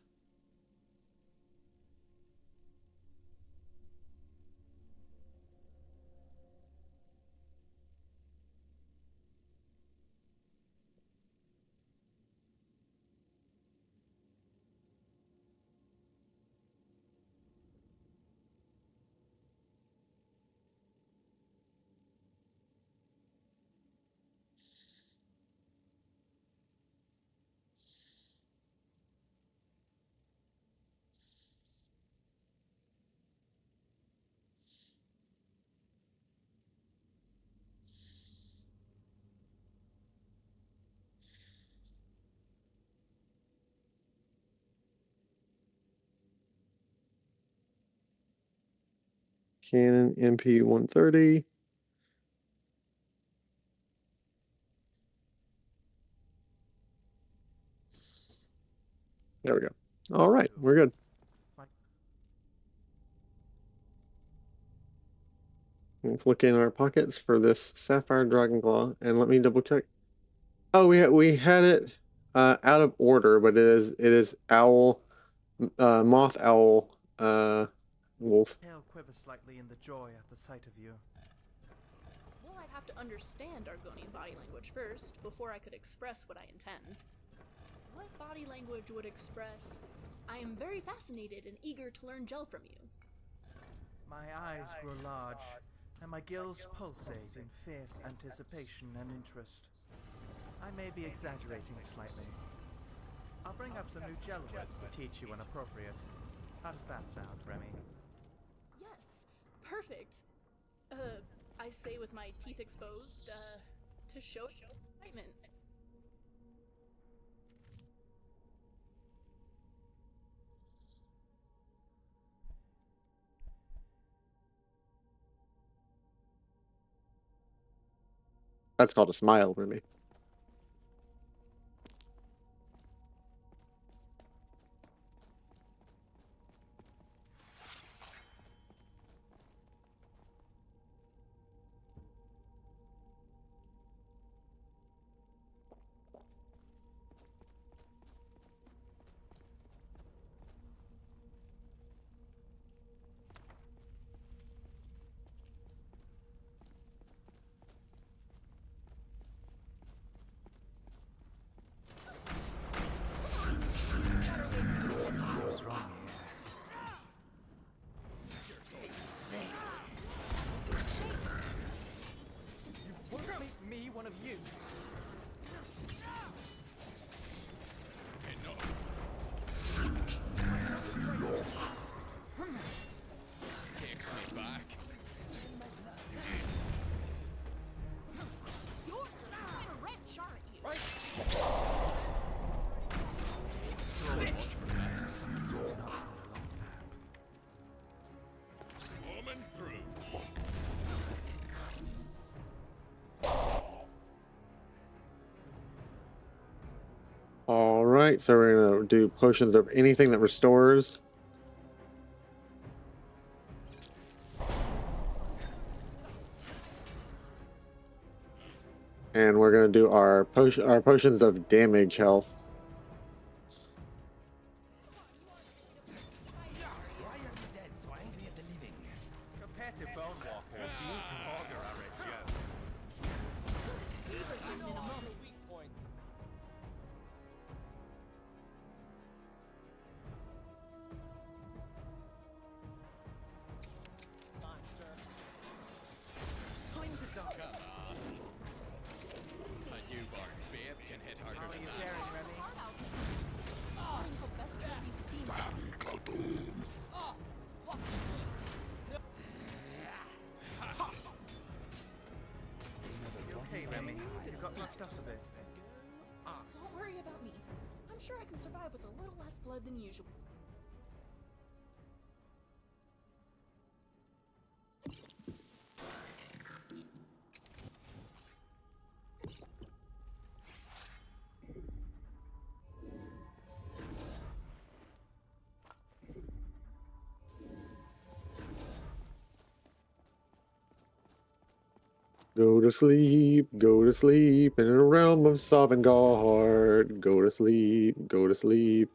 Canon MP130. There we go. All right, we're good. Let's look in our pockets for this sapphire dragon claw, and let me double check. Oh, we had it out of order, but it is owl, moth owl, wolf. Tail quivers slightly in the joy at the sight of you. Well, I'd have to understand Argonian body language first, before I could express what I intend. What body language would express, I am very fascinated and eager to learn gel from you? My eyes grow large, and my gills pulsate in fierce anticipation and interest. I may be exaggerating slightly. I'll bring up some new gel words to teach you when appropriate. How does that sound, Remy? Yes, perfect. I say with my teeth exposed, to show excitement. That's called a smile for me. What's wrong here? You won't make me one of you. Takes me back. You're a wrench, aren't you? Right. Woman through. All right, so we're gonna do potions of anything that restores. And we're gonna do our potions of damage health. Why are you dead so angry at the living? Compared to bone walkers, you longer are it, yeah. Time to duck. Come on. A newborn babe can hit harder How are than you that. daring, Remy? Learning how best to use these speeds. You okay, Remy? You got knocked up a bit. Don't worry about me. I'm sure I can survive with a little less blood than usual. Go to sleep, go to sleep in a realm of Sovngarde. Go to sleep, go to sleep.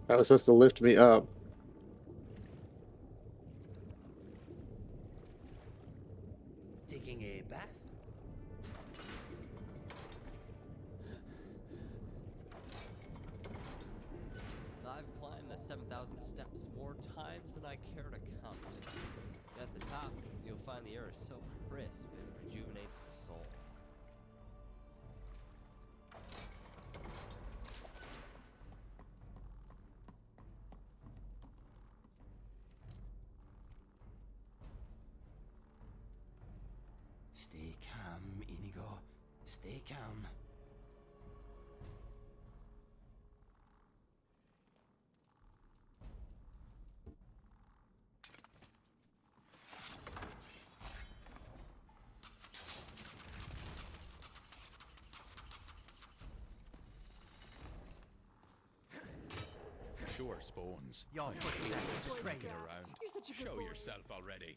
That was supposed to lift me up. Taking a bath? I've climbed the 7,000 steps more times than I care to count. At the top, you'll find the air is so crisp it rejuvenates the soul. Stay calm, Inigo. Stay calm. Sure, Spawns. Your footsteps. Trekking around. You're such a good Show boy. yourself already.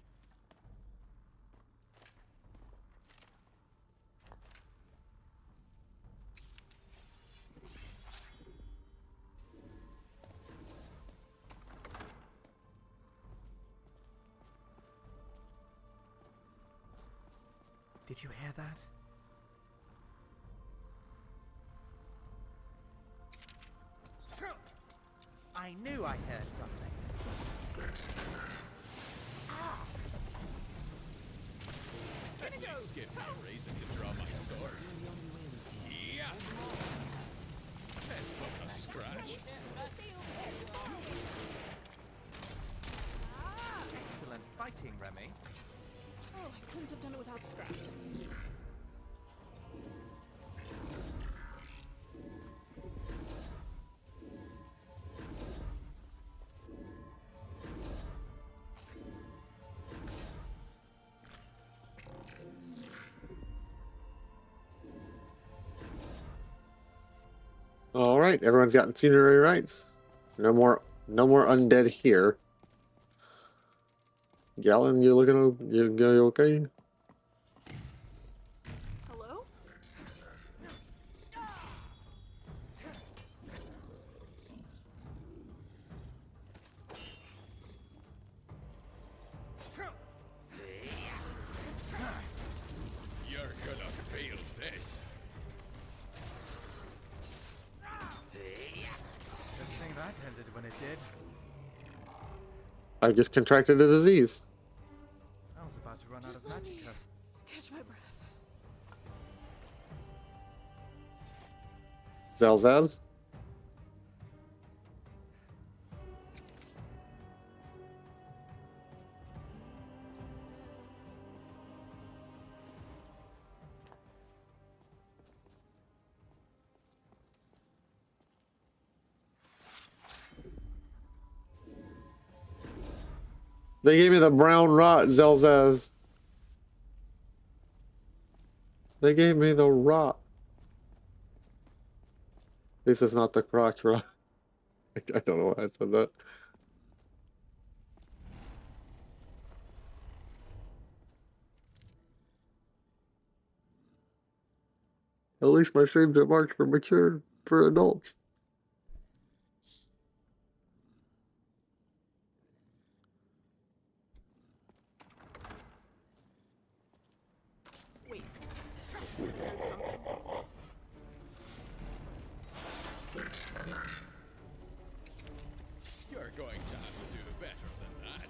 Did you hear that? I knew I heard something. At least give me a reason to draw my sword. Yeah. Let's look a scratch. Excellent fighting, Remy. Oh, I couldn't have done it without scrap. All right, everyone's gotten funerary rites. No more undead here. Gallon, you you okay? Hello? You're gonna feel this. Good thing that ended when it did. I just contracted a disease. I was about to run out Just of let me magicka. catch my breath. Zelzaz? They gave me the brown rot, Zelzaz. They gave me the rot. This is not the crotch rot. I don't know why I said that. At least my streams are marked for mature, for adults. Wait. I heard something. You're going to have to do better than that.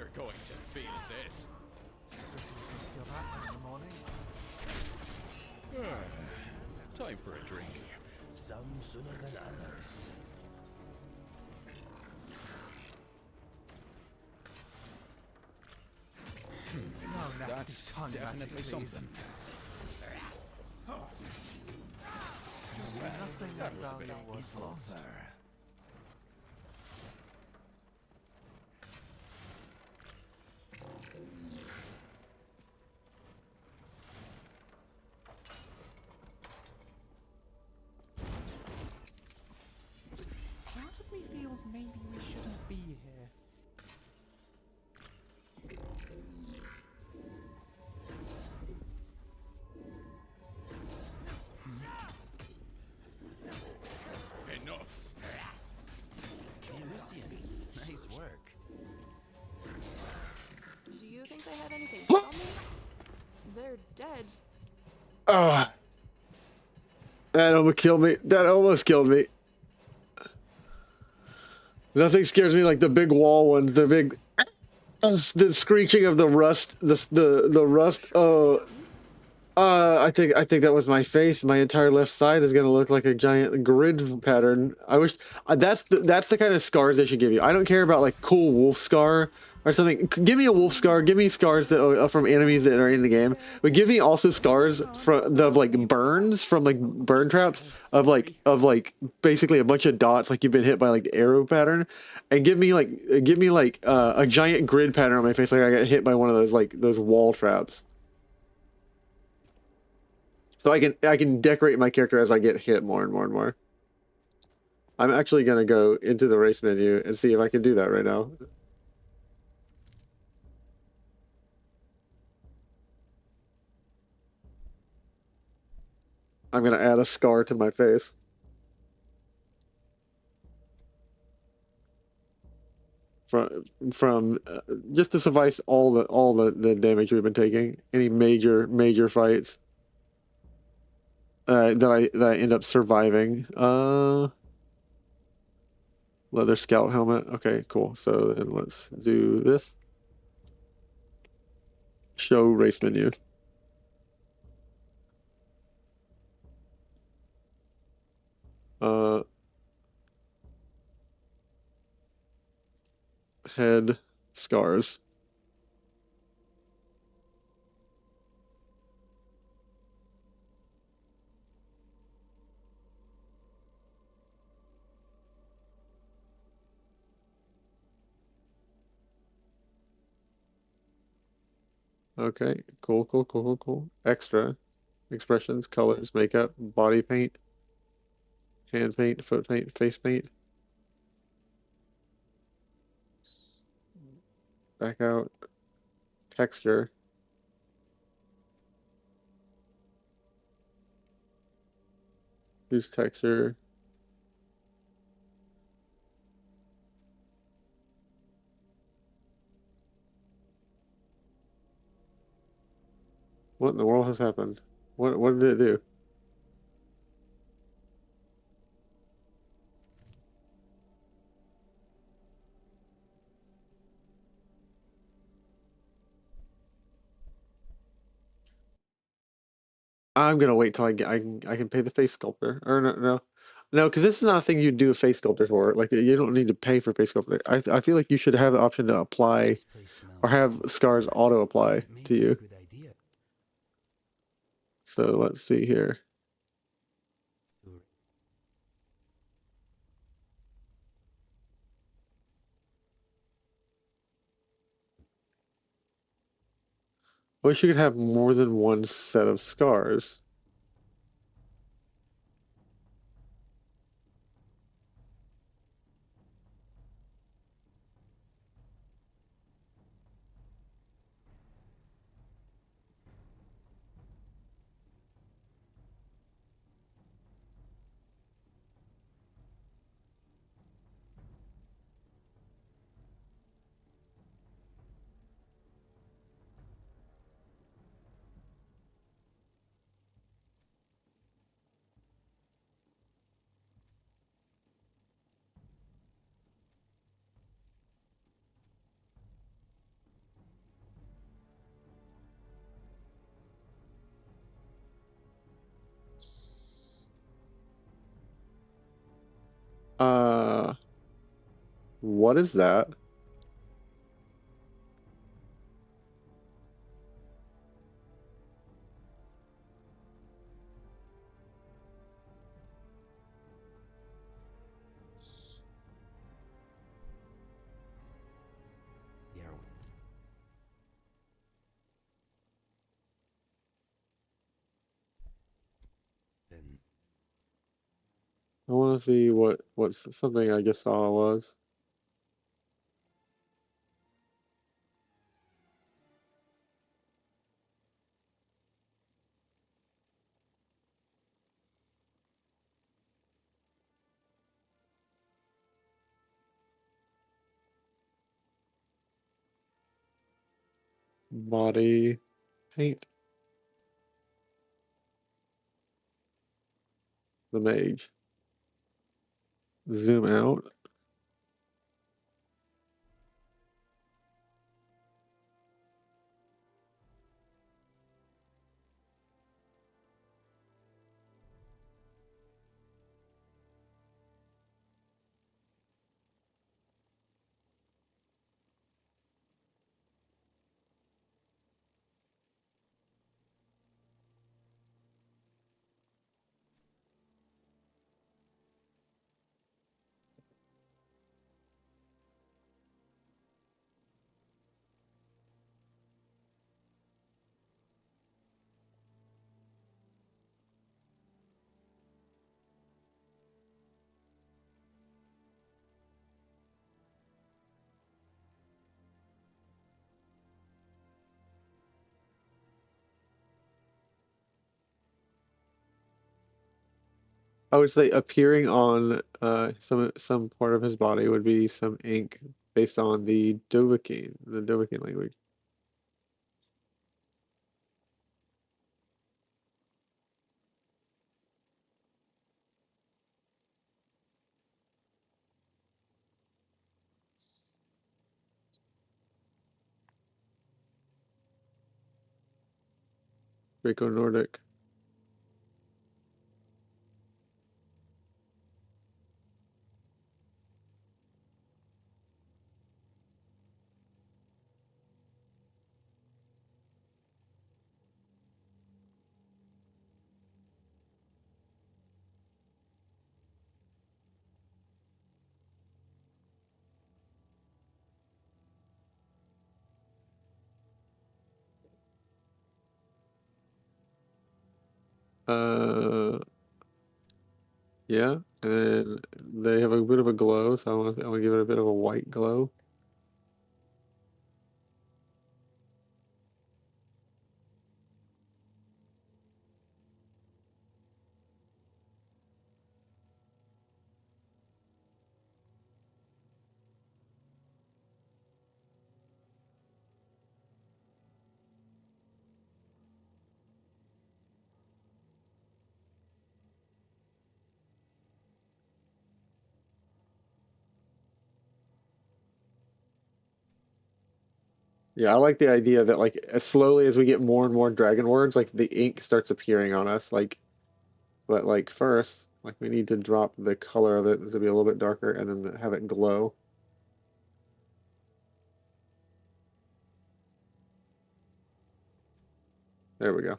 You're going to feel this. Just feel that in the morning. Time for a drink. Some sooner than others. No, That's definitely something. Nothing That was a bit was lost. Part of me feels maybe we shouldn't be here. Enough. Hey, Lucian, nice work. Do you think they had anything to tell me? They're dead. Ah, that almost killed me. That almost killed me. Nothing scares me like the big wall ones. The big, the screeching of the rust. The rust. Oh, I think that was my face. My entire left side is gonna look like a giant grid pattern. I wish that's the kind of scars they should give you. I don't care about like cool wolf scar or something. Give me a wolf scar. Give me scars that from enemies that are in the game. But give me also scars from of like burns from like burn traps of like basically a bunch of dots like you've been hit by like the arrow pattern, and give me like a giant grid pattern on my face like I got hit by one of those like those wall traps. So I can decorate my character as I get hit more and more and more. I'm actually gonna go into the race menu and see if I can do that right now. I'm gonna add a scar to my face. From just to suffice all the damage we've been taking. Any major fights that I end up surviving. Leather scout helmet. Okay, cool. So then let's do this. Show race menu. Head scars. Okay, cool. Extra expressions, colors, makeup, body paint, hand paint, foot paint, face paint. Back out. Texture. Use texture. What in the world has happened? What did it do? I'm gonna wait till I can pay the face sculptor. Or no, because this is not a thing you do a face sculptor for. Like you don't need to pay for face sculptor. I feel like you should have the option to apply, or have scars auto apply to you. So let's see here. Wish you could have more than one set of scars. What is that? Then I want to see what's something I just saw was. Body paint. The mage. Zoom out. I would say appearing on some part of his body would be some ink based on the Dovahkiin language. Greco-Nordic. Yeah, and they have a bit of a glow, so I want to give it a bit of a white glow. Yeah, I like the idea that like as slowly as we get more and more dragon words, like the ink starts appearing on us. But like first, like we need to drop the color of it to be a little bit darker, and then have it glow. There we go.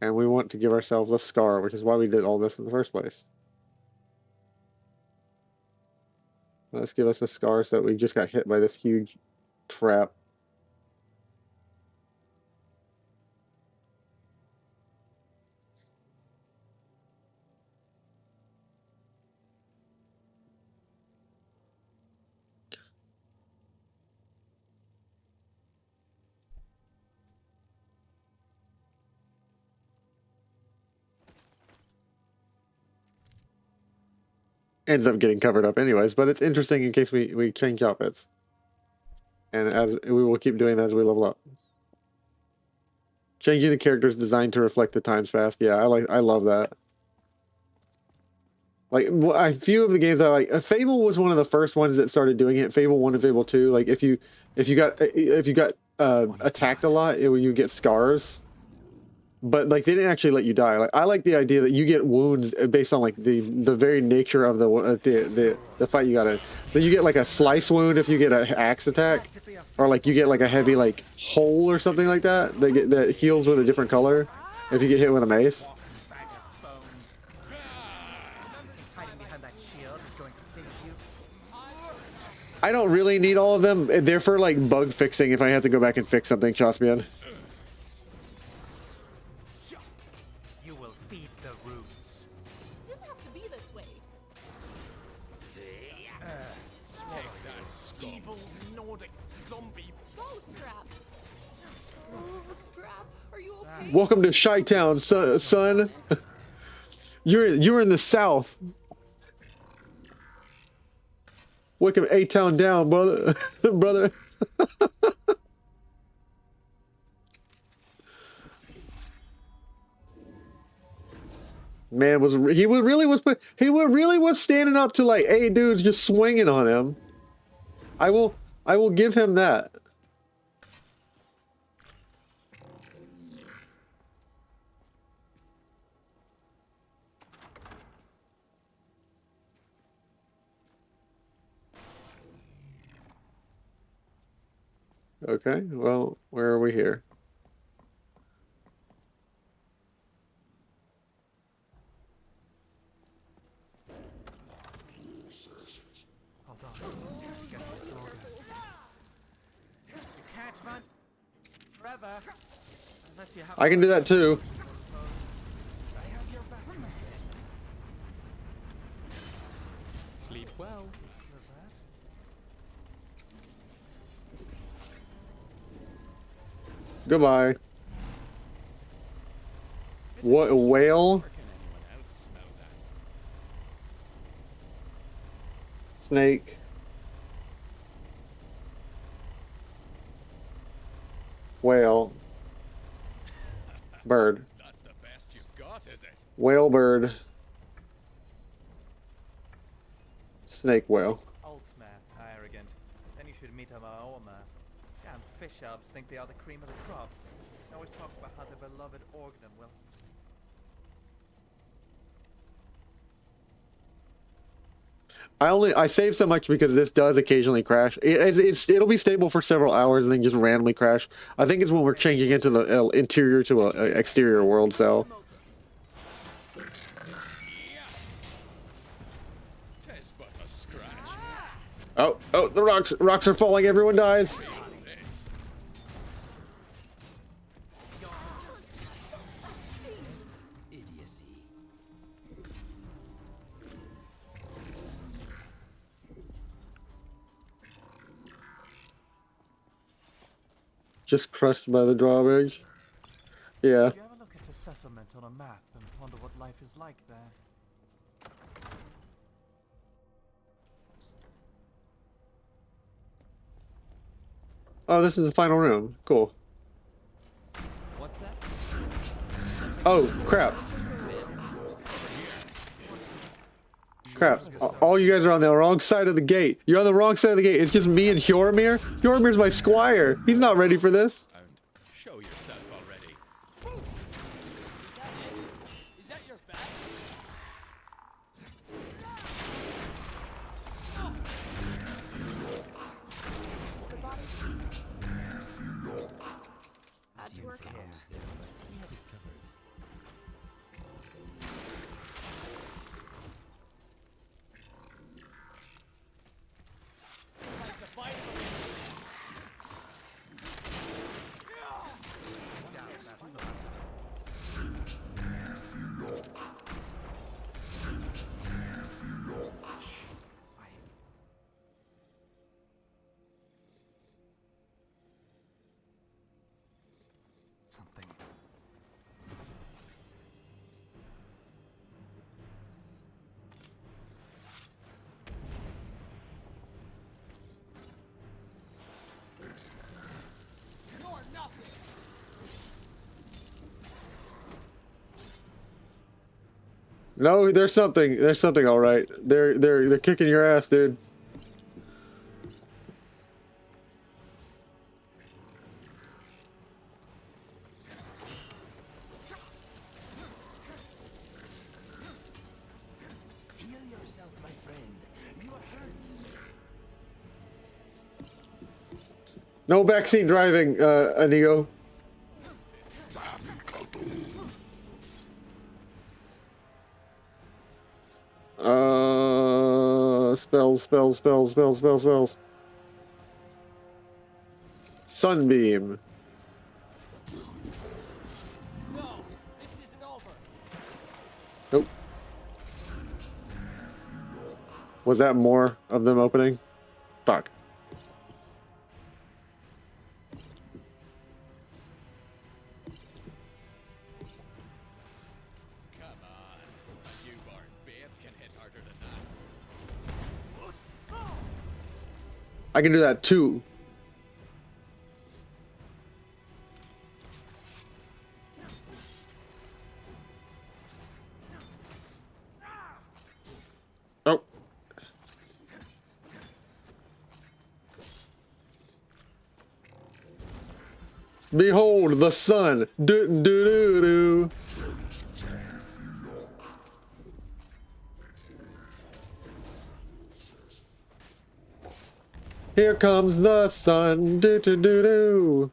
And we want to give ourselves a scar, which is why we did all this in the first place. Let's give us a scar so that we just got hit by this huge trap. Ends up getting covered up anyways, but it's interesting in case we change outfits. And as we will keep doing that as we level up. Changing the character's design to reflect the times past. Yeah, I love that. Like a few of the games I like, Fable was one of the first ones that started doing it. Fable 1 and Fable 2. Like if you got attacked a lot, you get scars. but like they didn't actually let you die. Like I like the idea that you get wounds based on like the very nature of the fight you got in. So you get like a slice wound if you get an axe attack, or like you get like a heavy like hole or something like that that heals with a different color if you get hit with a mace. I don't really need all of them. They're for like bug fixing if I have to go back and fix something, Chospian. You will feed the roots. Didn't have to be this way. Take that, evil Nordic zombie. Go, Scrap. Oh, Scrap, are you okay? Welcome to Chi-Town, son. You're in the south. Welcome A-Town down, brother. Brother. Man, he really was standing up to like 8 dudes just swinging on him. I will give him that. Okay, well, where are we here? Hold on. Get you can't run forever unless you have. I can do that too. Sleep well. Goodbye. What, a whale? Snake. Whale. Bird. That's the best you've got, is it? Whale, bird. Snake, whale. Altmare, arrogant. Then you should meet a Maoma. Damn fish elves think they are the cream of the crop. They always talk about how their beloved Orgnum will. I save so much because this does occasionally crash. It'll be stable for several hours and then just randomly crash. I think it's when we're changing into the interior to a exterior world cell. Oh, the rocks are falling. Everyone dies. Just crushed by the drawbridge. Yeah. Do you ever look at a settlement on a map and wonder what life is like there? Oh, this is the final room. Cool. What's that? Oh, crap. Crap. All you guys are on the wrong side of the gate. You're on the wrong side of the gate. It's just me and Hjormir. Hjormir's my squire. He's not ready for this. Show yourself already. Is that your back? Had to work out. Something. No, there's something. There's something. All right. They're kicking your ass, dude. No backseat driving, Inigo. Spells. Sunbeam. Nope. Was that more of them opening? Fuck. I can do that too. Oh. Behold the sun. Do do do do. Here comes the sun. Do do do do.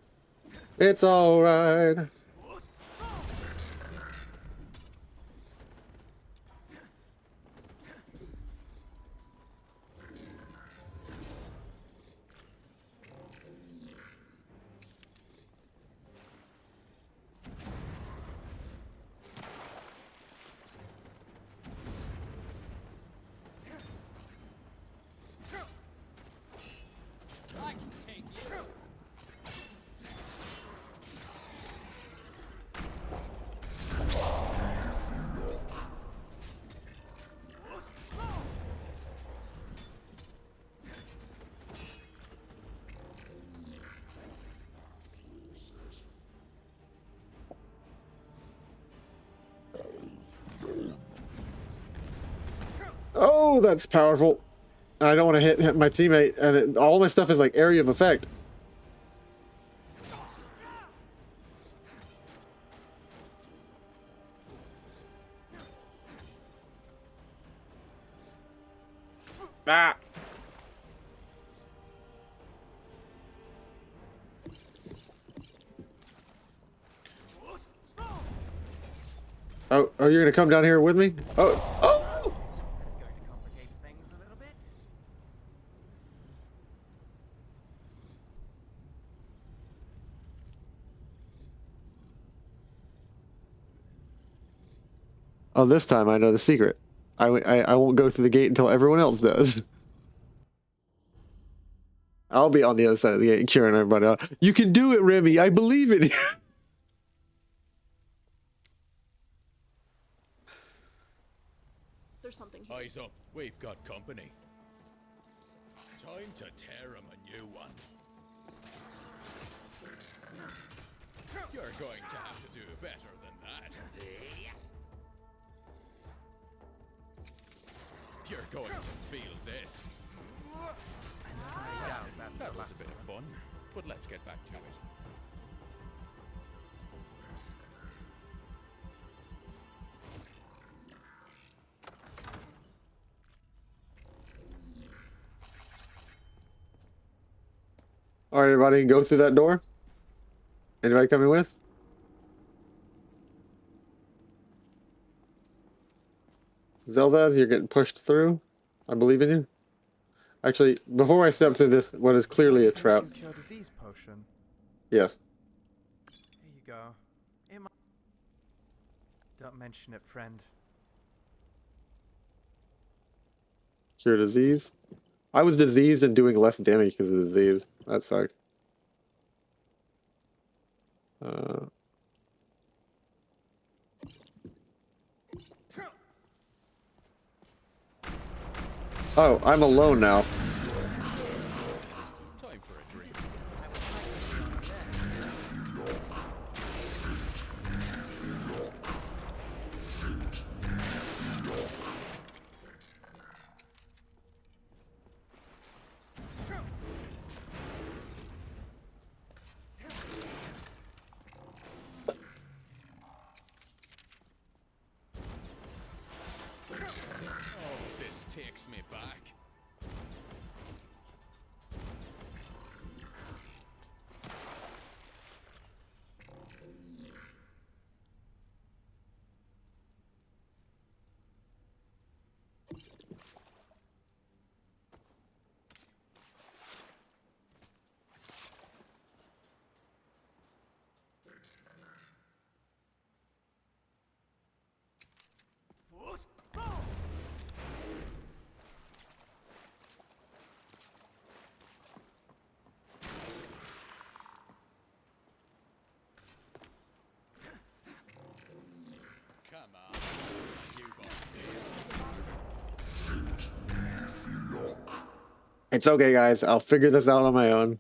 It's all right. Oh, that's powerful. I don't want to hit my teammate, and all my stuff is like area of effect. Ah. Oh, you're gonna come down here with me? Oh. Oh, this time I know the secret. I won't go through the gate until everyone else does. I'll be on the other side of the gate, cheering everybody out. You can do it, Remy. I believe in you. There's something here. Eyes up, we've got company. Time to tear him a new one. You're going to have to do better than that. You're going to feel this. That was a bit of fun, but let's get back to it. All right, everybody, go through that door. Anybody coming with? Zelzaz, you're getting pushed through. I believe in you. Actually, before I step through this, what is clearly a trap. Cure disease potion. Yes. Here you go. Don't mention it, friend. Cure disease. I was diseased and doing less damage because of the disease. That sucked. Oh, I'm alone now. Time for a drink. Oh, this takes me back. It's okay, guys. I'll figure this out on my own.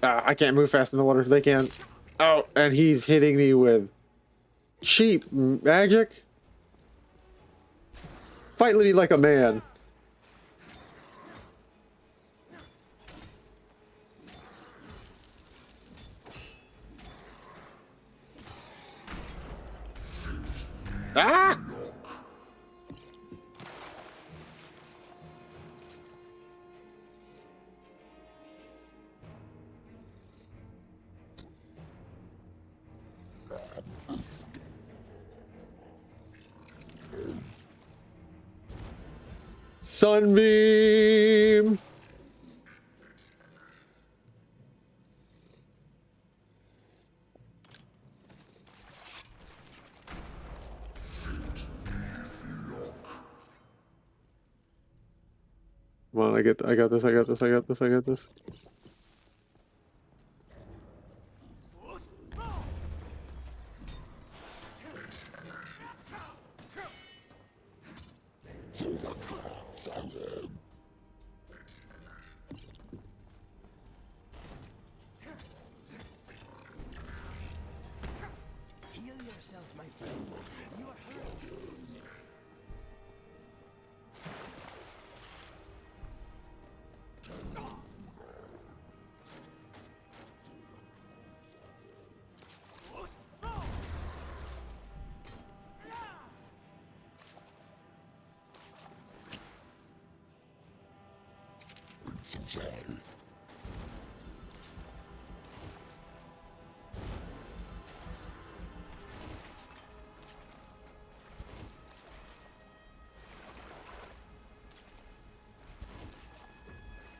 I can't move fast in the water. They can. Oh, and he's hitting me with cheap magic. Fight me like a man. Ah! Sunbeam! Come on, I got this, I got this, I got this, I got this. Heal yourself, my friend. You are hurt.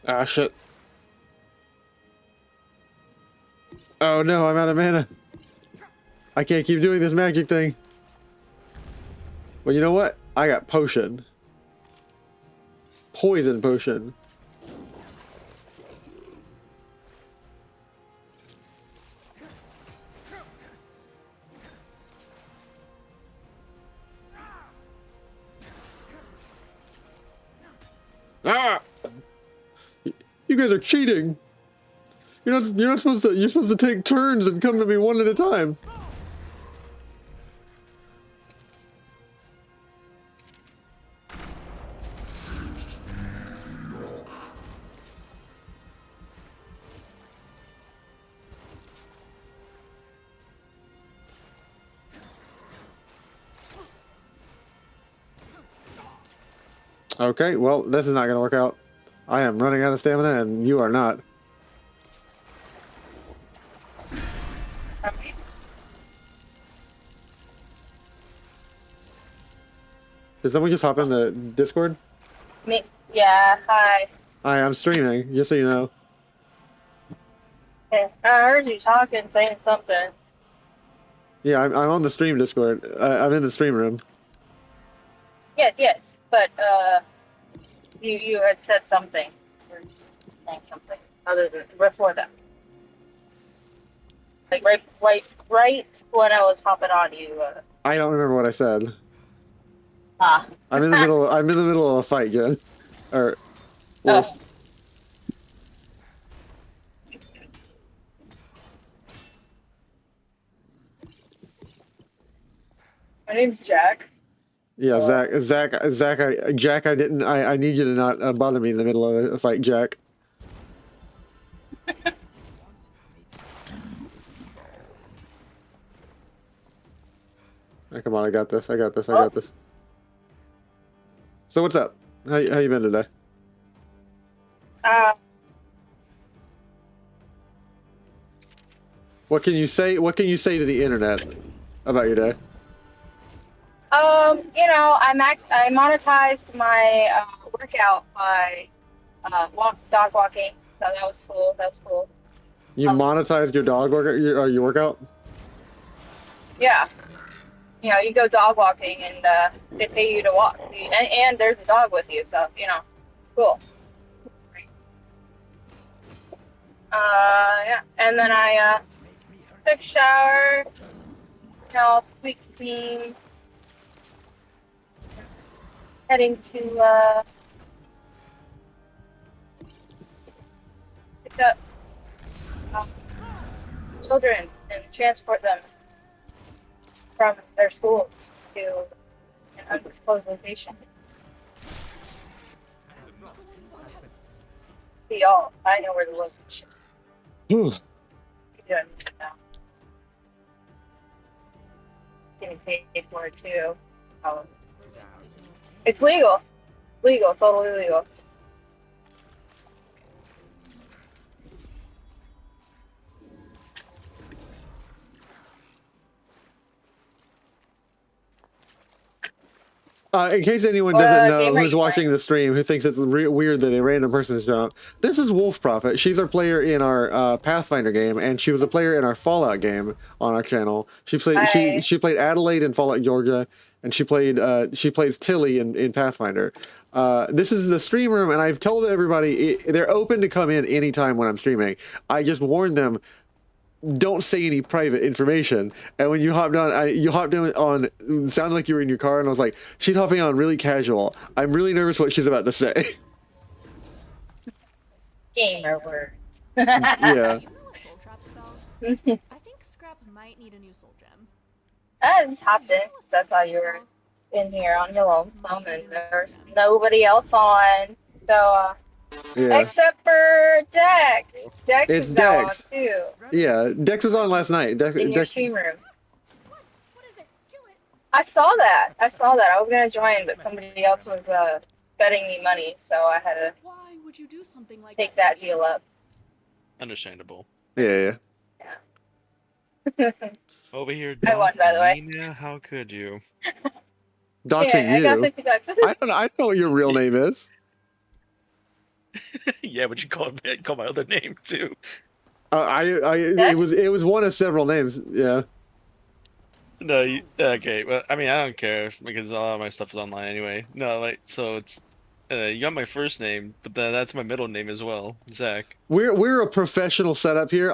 Ah, shit. Oh no, I'm out of mana. I can't keep doing this magic thing. Well, you know what? I got potion. Poison potion. Ah! You guys are cheating. You're not supposed to. You're supposed to take turns and come to me one at a time. Okay, well, this is not going to work out. I am running out of stamina, and you are not. Did someone just hop in the Discord? Me? Yeah, hi. Hi, I'm streaming, just so you know. Okay, I heard you talking, saying something. Yeah, I'm on the stream Discord. I'm in the stream room. Yes, but, you had said something. Or saying something other than before that. Like, right when I was hopping on you, I don't remember what I said. Ah. I'm in the middle. I'm in the middle of a fight, Jen. Or Wolf. My name's Jack. Yeah, Jack. I didn't. I need you to not bother me in the middle of a fight, Jack. Oh, come on, I got this. I got this. I got this. So what's up? How you been today? What can you say? What can you say to the internet about your day? You know, I monetized my workout by dog walking, so that was cool. That was cool. You monetized your dog your workout? Yeah. You know, you go dog walking and they pay you to walk. And there's a dog with you, so you know, cool. Yeah. And then I took a shower, you know, squeaky clean, heading to pick up children and transport them from their schools to an undisclosed location. See y'all. I know where the location is. Yeah. Getting paid for it too. It's legal. Legal, totally legal. In case anyone doesn't know game are who's you watching the stream, who thinks it's weird that a random person is showing up, this is Wolf Prophet. She's our player in our Pathfinder game, and she was a player in our Fallout game on our channel. She played Adelaide in Fallout Georgia, and she plays Tilly in Pathfinder. This is the stream room, and I've told everybody they're open to come in anytime when I'm streaming. I just warned them, don't say any private information. And when you hopped on, sounded like you were in your car, and I was like, she's hopping on really casual. I'm really nervous what she's about to say. Gamer words. Yeah. I think Scrap might need a new soul gem. I just hopped in. That's why you were in here on your lonesome, and there's nobody else on. So, Yeah. except for Dex. Dex It's is now Dex. on too. Yeah, Dex was on last night. In your stream room. I saw that. I was gonna join, but somebody else was betting me money, so I had to take that deal up. Understandable. Yeah. Over here, I won, by the way. Nina, how could you? Doxing Yeah, I got you. 50 bucks. I don't know what your real name is. Yeah, but you call my other name too. It was one of several names. Yeah. No, okay. Well, I mean, I don't care because a lot of my stuff is online anyway. No, like, so it's you got my first name, but then that's my middle name as well, Zach. We're a professional setup here.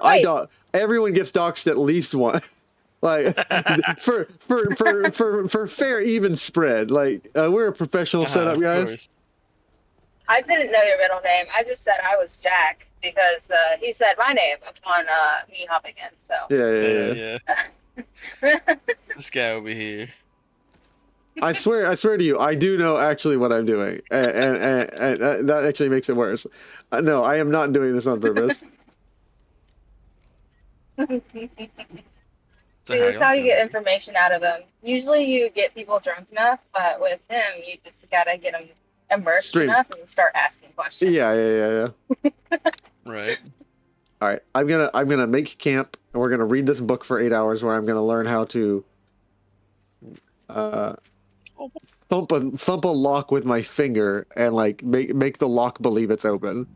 Everyone gets doxed at least one. Like for fair even spread. Like we're a professional setup, guys. Course. I didn't know your middle name. I just said I was Jack because he said my name upon me hopping in. So Yeah. This guy over here. I swear to you, I do know actually what I'm doing, and that actually makes it worse. No, I am not doing this on purpose. See, that's how you get information out of him. Usually you get people drunk enough, but with him, you just gotta get them immersed enough and start asking questions. Yeah. Right. All right, I'm gonna make camp, and we're gonna read this book for 8 hours, where I'm gonna learn how to thump a lock with my finger and like make the lock believe it's open.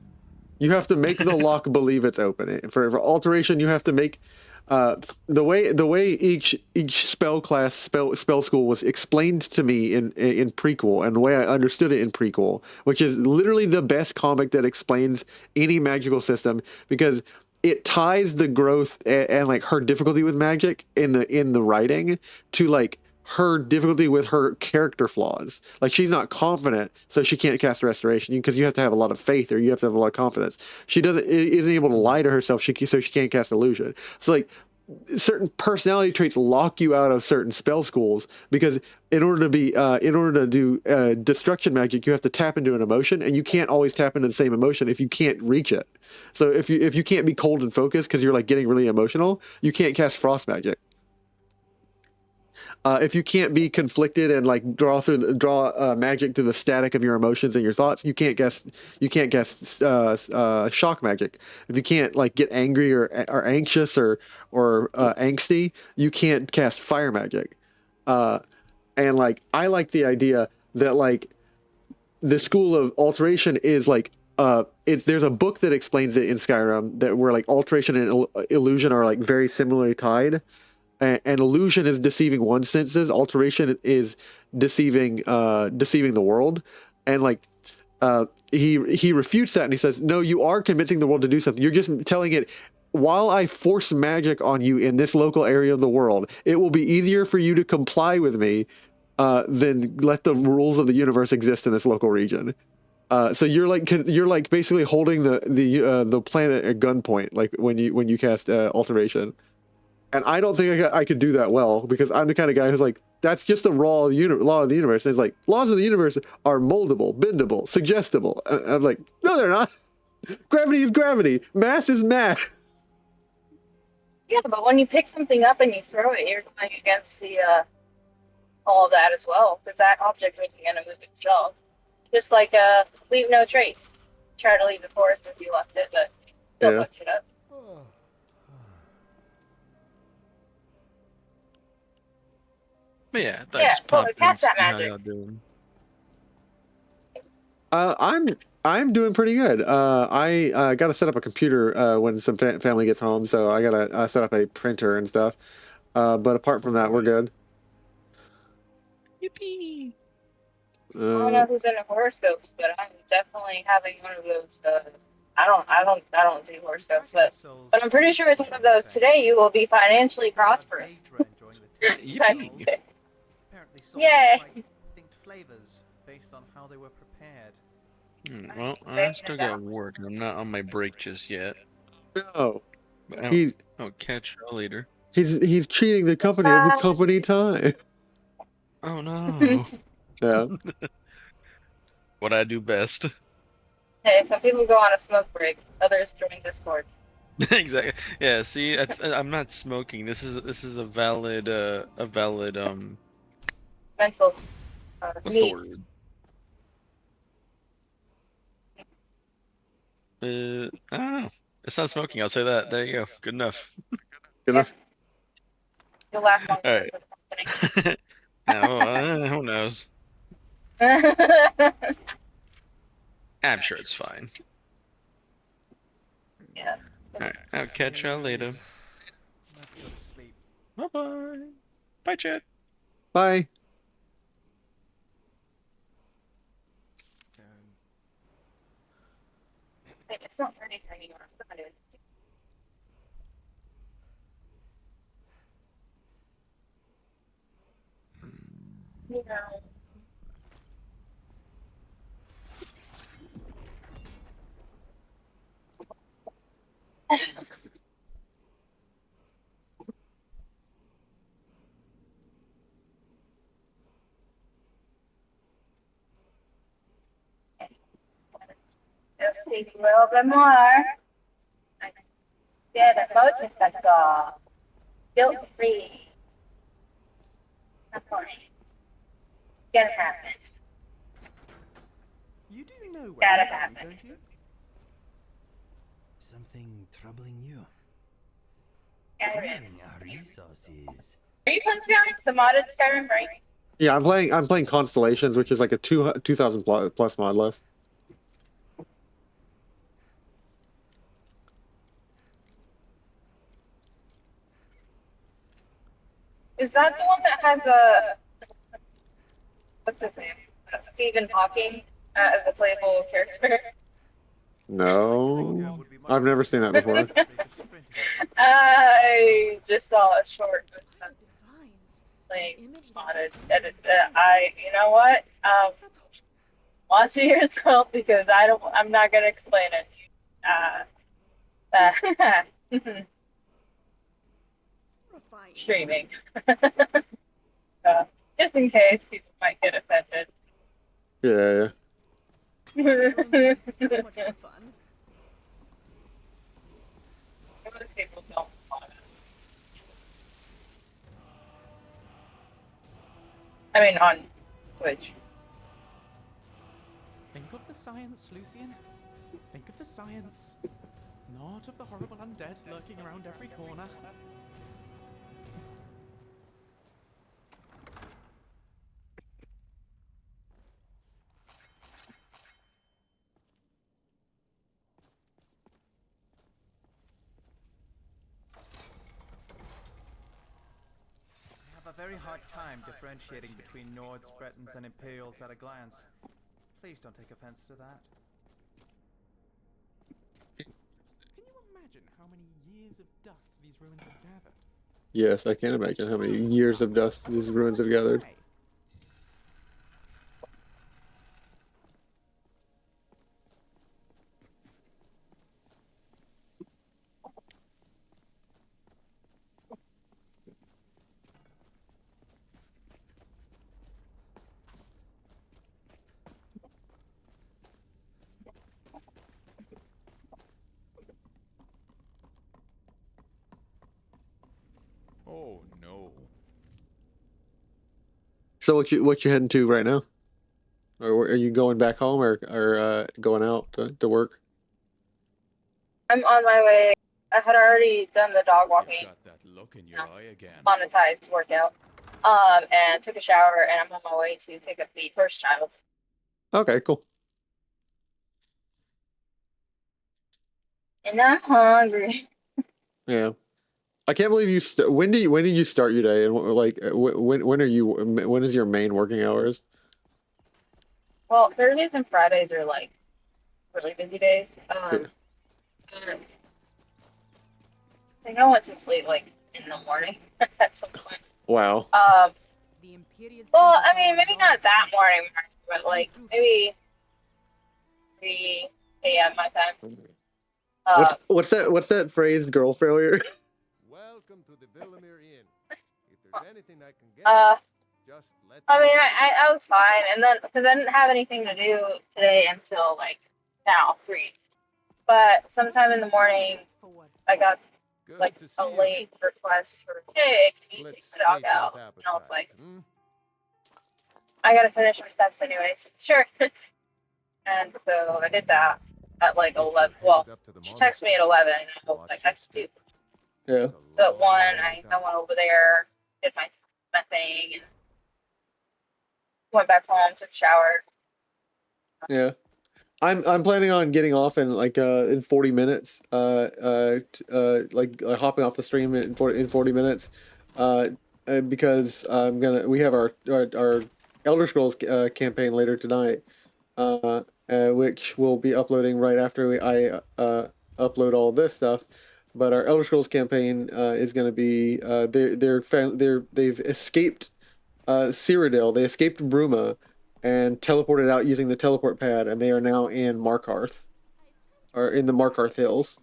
You have to make the lock believe it's open. For alteration, you have to make the way each spell class spell school was explained to me in prequel, and the way I understood it in prequel, which is literally the best comic that explains any magical system, because it ties the growth and like her difficulty with magic in the writing to like her difficulty with her character flaws. Like, she's not confident, so she can't cast restoration, because you have to have a lot of faith, or you have to have a lot of confidence. She isn't able to lie to herself, so she can't cast illusion. So like, certain personality traits lock you out of certain spell schools, because in order to do destruction magic, you have to tap into an emotion, and you can't always tap into the same emotion if you can't reach it. So if you can't be cold and focused because you're like getting really emotional, you can't cast frost magic. If you can't be conflicted and like draw magic through the static of your emotions and your thoughts, you can't cast shock magic. If you can't like get angry or anxious or angsty, you can't cast fire magic. and like I like the idea that like the school of alteration is like there's a book that explains it in Skyrim that where like alteration and illusion are like very similarly tied, and illusion is deceiving one's senses, alteration is deceiving the world, and like he refutes that and he says, no, you are convincing the world to do something. You're just telling it, while I force magic on you in this local area of the world, it will be easier for you to comply with me than let the rules of the universe exist in this local region. So you're like basically holding the planet at gunpoint, like when you cast alteration. And I don't think I could do that well, because I'm the kind of guy who's like, that's just the law of the universe. And it's like, laws of the universe are moldable, bendable, suggestible. I'm like, no, they're not. Gravity is gravity. Math is math. Yeah, but when you pick something up and you throw it, you're going against the all of that as well, because that object isn't going to move itself. Just like leave no trace. Try to leave the forest as you left it, but still Yeah. punch it up. But yeah, I Yeah, just well, popped in cast and that see how magic. y'all doing. I'm doing pretty good. I got to set up a computer when some family gets home, so I got to set up a printer and stuff. But apart from that, we're good. Yippee! I don't know who's into horoscopes, but I'm definitely having one of those. I don't do horoscopes, but I'm pretty sure it's one of those. Today you will be financially prosperous. Type of thing. Apparently souls Yay! have quite distinct flavors based on how they were prepared. Well, I still got work, and I'm not on my break just yet. No, But I'll catch y'all later. he's cheating the company of the company time. Oh no. Yeah. What I do best. Hey, some people go on a smoke break, others join Discord. Exactly. Yeah. See, I'm not smoking. This is a valid Mental. What's the word? I don't know. It's not smoking. I'll say that. There you go. Good enough. Good enough. You'll last longer All right. for the company. Now, who knows? I'm sure it's fine. Yeah. All right. I'll catch y'all later. Let's go to sleep. Bye bye. Bye, Chad. Bye. Wait, it's not turning anymore. Look at it. You know. Just take a little bit more. Get a motorcycle. Guilt free. That's fine. Get it happen. You do know where Gotta you're happen. going, don't you? Something troubling you? Skyrim. Clearing our resources. Are you playing Skyrim? The modded Skyrim, right? Yeah, I'm playing Constellations, which is like a 2,000 plus mod list. Is that the one that has a what's his name? Stephen Hawking as a playable character? No, I've never seen that before. I just saw a short playing modded edit. You know what? Watch it yourself because I'm not gonna explain it. Streaming. Just in case people might get offended. Yeah. So much more fun. Most people don't want it. I mean, on Twitch. Think of the science, Lucian. Think of the science. Not of the horrible undead lurking around every corner. very hard time differentiating between Nords, Bretons, and Imperials at a glance. Please don't take offense to that. Can you imagine how many years of dust these ruins have gathered? Yes, I can't imagine how many years of dust these ruins have gathered. Oh no. So what you heading to right now? Or are you going back home or going out to work? I'm on my way. I had already done the dog walking, Got that look in your eye again. monetized workout, and took a shower, and I'm on my way to pick up the first child. Okay, cool. And I'm hungry. Yeah. I can't believe you when did you start your day and like when is your main working hours? Well, Thursdays and Fridays are like really busy days. I think I went to sleep like in the morning at some point. Wow. Well, I mean, maybe not that morning, but like maybe 3 a.m. my time. What's that phrase, girl failure? Welcome to the Villamere Inn. If there's anything I can get, just let I me mean, know. I was fine, and then because I didn't have anything to do today until like now 3. But sometime in the morning, I got like a late request for, hey, can you take the dog out? And I was like, I gotta finish my steps anyways. Sure. And so I did that at like 11. Well, she texted me at 11, and I was like, I could do. Yeah. So at 1, I went over there, did my thing, and went back home, took a shower. Yeah. I'm planning on getting off in 40 minutes. Hopping off the stream in 40 minutes. Because we have our Elder Scrolls campaign later tonight. Which we'll be uploading right after I upload all this stuff. But our Elder Scrolls campaign is going to be they've escaped Cyrodiil. They escaped Bruma and teleported out using the teleport pad, and they are now in Markarth, or in the Markarth Hills.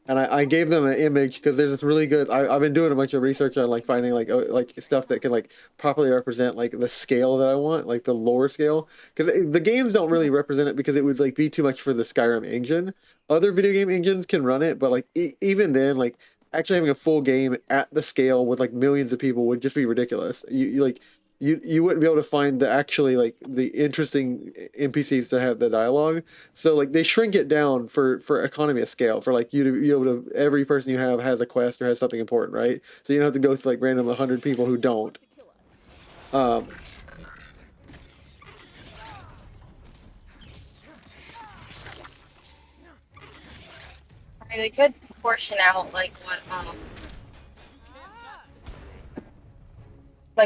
And I gave them an image because there's this really good. I've been doing a bunch of research on like finding like stuff that can like properly represent like the scale that I want, like the lore scale. Because the games don't really represent it because it would like be too much for the Skyrim engine. Other video game engines can run it, but like even then, like actually having a full game at the scale with like millions of people would just be ridiculous. You wouldn't be able to find the actually like the interesting NPCs to have the dialogue. So like they shrink it down for economy of scale, for like you to be able to, every person you have has a quest or has something important, right? So you don't have to go through like random 100 people who don't. I mean, they could portion out like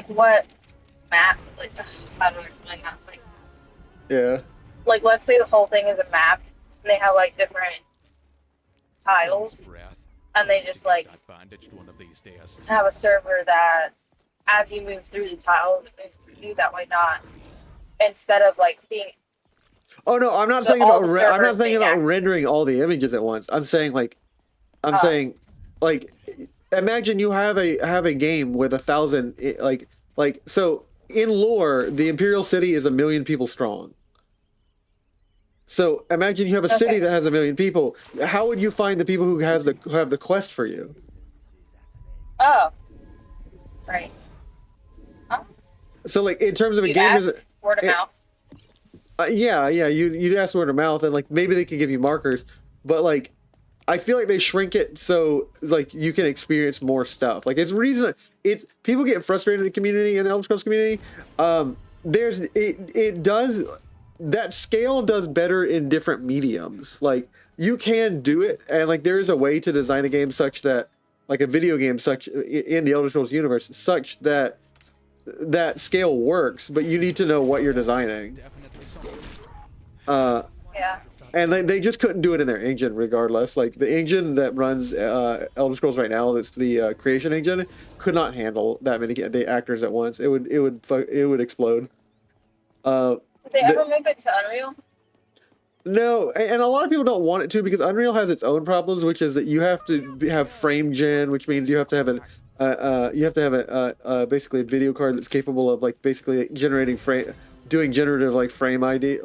what map, like, how do I explain that? Like, yeah. Like, let's say the whole thing is a map, and they have like different tiles, and they just like have a server that, as you move through the tiles, it moves through you. That way, not instead of like being. Oh no, I'm not saying about I'm not saying about rendering all the images at once. I'm saying like, saying like, imagine you have a game with 1,000 like so. In lore, the Imperial City is 1 million people strong. So imagine you have a city that has 1 million people. How would you find the people who have the quest for you? Oh, right. Huh? So like in terms of a game, word of mouth. Yeah, you'd ask word of mouth, and like maybe they could give you markers, but like I feel like they shrink it so like you can experience more stuff. Like it's reason people get frustrated in the community, in the Elder Scrolls community. It does, that scale does better in different mediums. Like you can do it, and like there is a way to design a game such that like a video game such in the Elder Scrolls universe, such that that scale works, but you need to know what you're designing. Yeah. And they just couldn't do it in their engine regardless. Like the engine that runs Elder Scrolls right now, that's the creation engine, could not handle that many the actors at once. It would explode. Did they ever move it to Unreal? No, and a lot of people don't want it to because Unreal has its own problems, which is that you have to have frame gen, which means you have to have basically a video card that's capable of like basically generating doing generative like frame ID,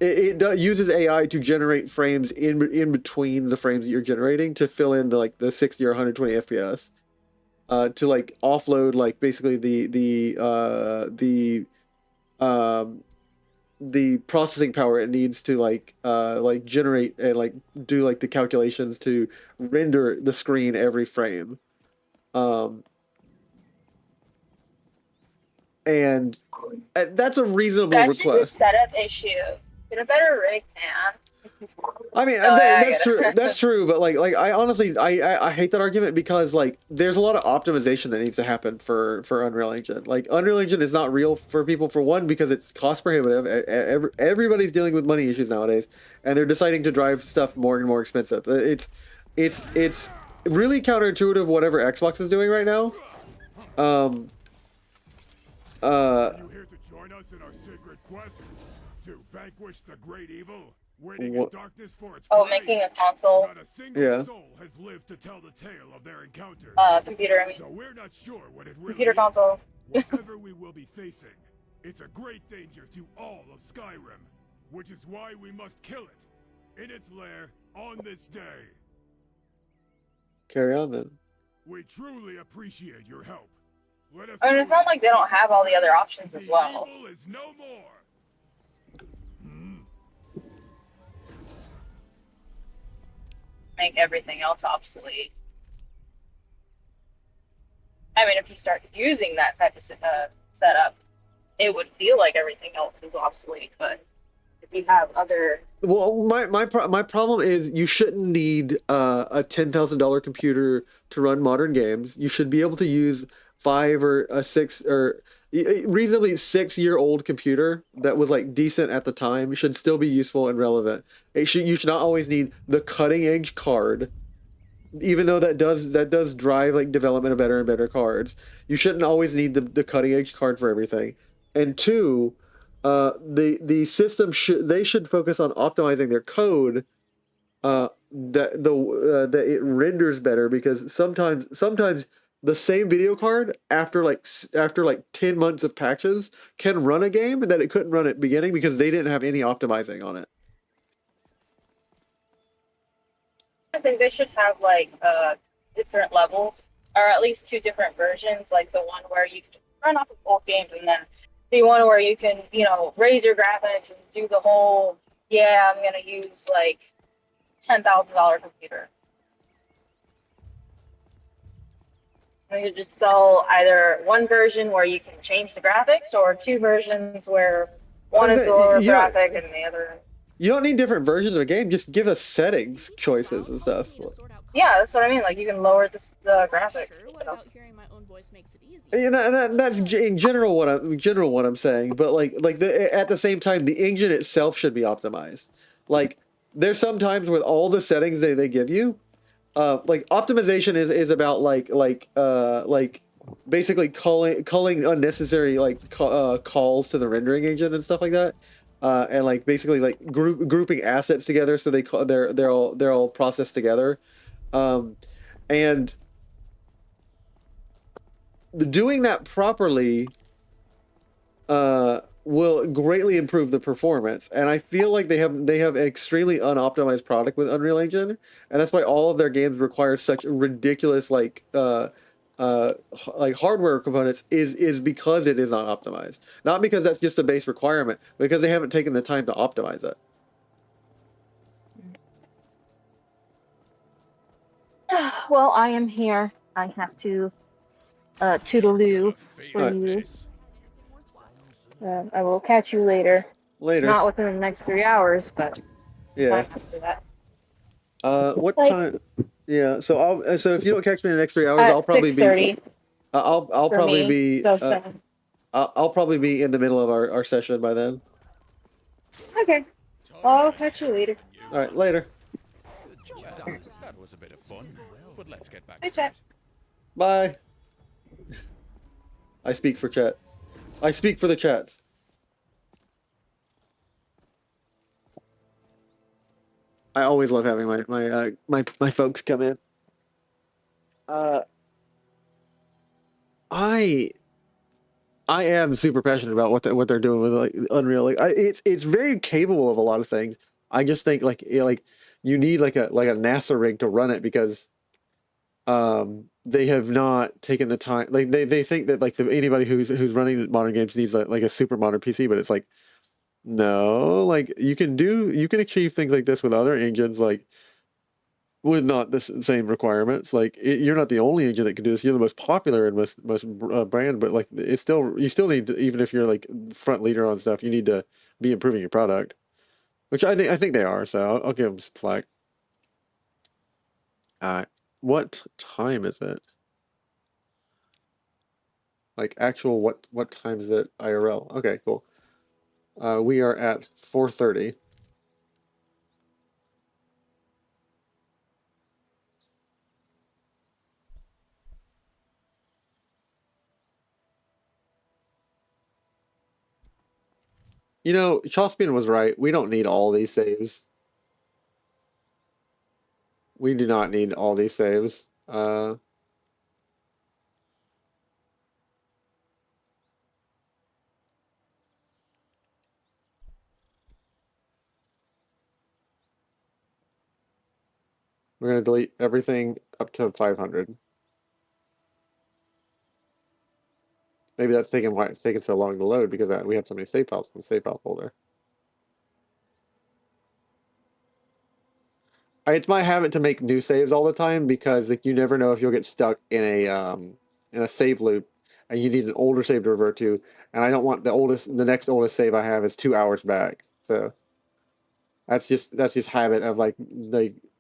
it uses AI to generate frames in between the frames that you're generating to fill in the 60 or 120 FPS, to like offload like basically the processing power it needs to like generate and like do like the calculations to render the screen every frame. And that's a reasonable That's just a request. setup issue. Get a better rig, man. I mean, No, that's true. That's true. But like I honestly, I hate that argument because like there's a lot of optimization that needs to happen for Unreal Engine. Like Unreal Engine is not real for people, for one, because it's cost prohibitive. Everybody's dealing with money issues nowadays, and they're deciding to drive stuff more and more expensive. It's really counterintuitive whatever Xbox is doing right now. Are you here to join us in our sacred quest to vanquish the great evil? Waiting in darkness for its making a console. Not a single soul has lived to tell the tale of their encounters. Computer, I mean. So we're not sure what it really Computer is. console. Whatever we will be facing, it's a great danger to all of Skyrim, which is why we must kill it in its lair on this day. Carry on then. We truly appreciate your help. Let us I mean, it's not like they don't have all the other options as well. evil is no more. Make everything else obsolete. I mean, if you start using that type of setup, it would feel like everything else is obsolete. But if you have other, well, my problem is you shouldn't need a $10,000 computer to run modern games. You should be able to use 5 or a 6 or reasonably 6-year-old computer that was like decent at the time. Should still be useful and relevant. You should not always need the cutting edge card, even though that does drive like development of better and better cards. You shouldn't always need the cutting edge card for everything. And two, the system should focus on optimizing their code, that it renders better, because sometimes the same video card after like 10 months of patches can run a game that it couldn't run at the beginning because they didn't have any optimizing on it. I think they should have like different levels, or at least 2 different versions. Like the one where you can run off of old games, and then the one where you can, raise your graphics and do the whole, I'm gonna use like $10,000 computer. And you just sell either one version where you can change the graphics, or 2 versions where one is the lower graphic and the other. You don't need different versions of a game. Just give us settings choices and stuff. Yeah, that's what I mean. Like you can lower the graphics. That's in general what I'm saying. But at the same time, the engine itself should be optimized. Like there's some times with all the settings they give you, like optimization is about basically calling unnecessary calls to the rendering engine and stuff like that. And like basically like grouping assets together so they're all processed together, and doing that properly will greatly improve the performance. And I feel like they have an extremely unoptimized product with Unreal Engine, and that's why all of their games require such ridiculous hardware components is because it is not optimized. Not because that's just a base requirement, because they haven't taken the time to optimize it. Well, I am here. I have to toodaloo for you. I will catch you later. Not within the next 3 hours, but yeah. after that. What time? Yeah. So if you don't catch me in the next 3 hours, I'll At probably be 6:30 I'll for probably me. be So 7. I'll probably be in the middle of our session by then. Okay. Well, I'll catch you later. All right, later. Well, that was a bit of fun, but let's get back Hey, to chat. it. Bye. I speak for chat. I speak for the chats. I always love having my folks come in. I am super passionate about what they're doing with like Unreal. Like it's very capable of a lot of things. I just think like you need like a NASA rig to run it because they have not taken the time. Like they think that like anybody who's running modern games needs like a super modern PC, but it's like no, like you can achieve things like this with other engines like with not the same requirements. Like you're not the only engine that can do this. You're the most popular and most brand, but like it's still you still need to, even if you're like front leader on stuff, you need to be improving your product, which I think they are. So I'll give them some slack. What time is it? Like actual what time is it IRL? Okay, cool. We are at 4:30. You know, Chospian was right. We don't need all these saves. We do not need all these saves. We're gonna delete everything up to 500. Maybe that's taking why it's taking so long to load because we have so many save files in the save file folder. It's my habit to make new saves all the time because like you never know if you'll get stuck in a save loop and you need an older save to revert to, and I don't want the next oldest save I have is 2 hours back. So that's just habit of like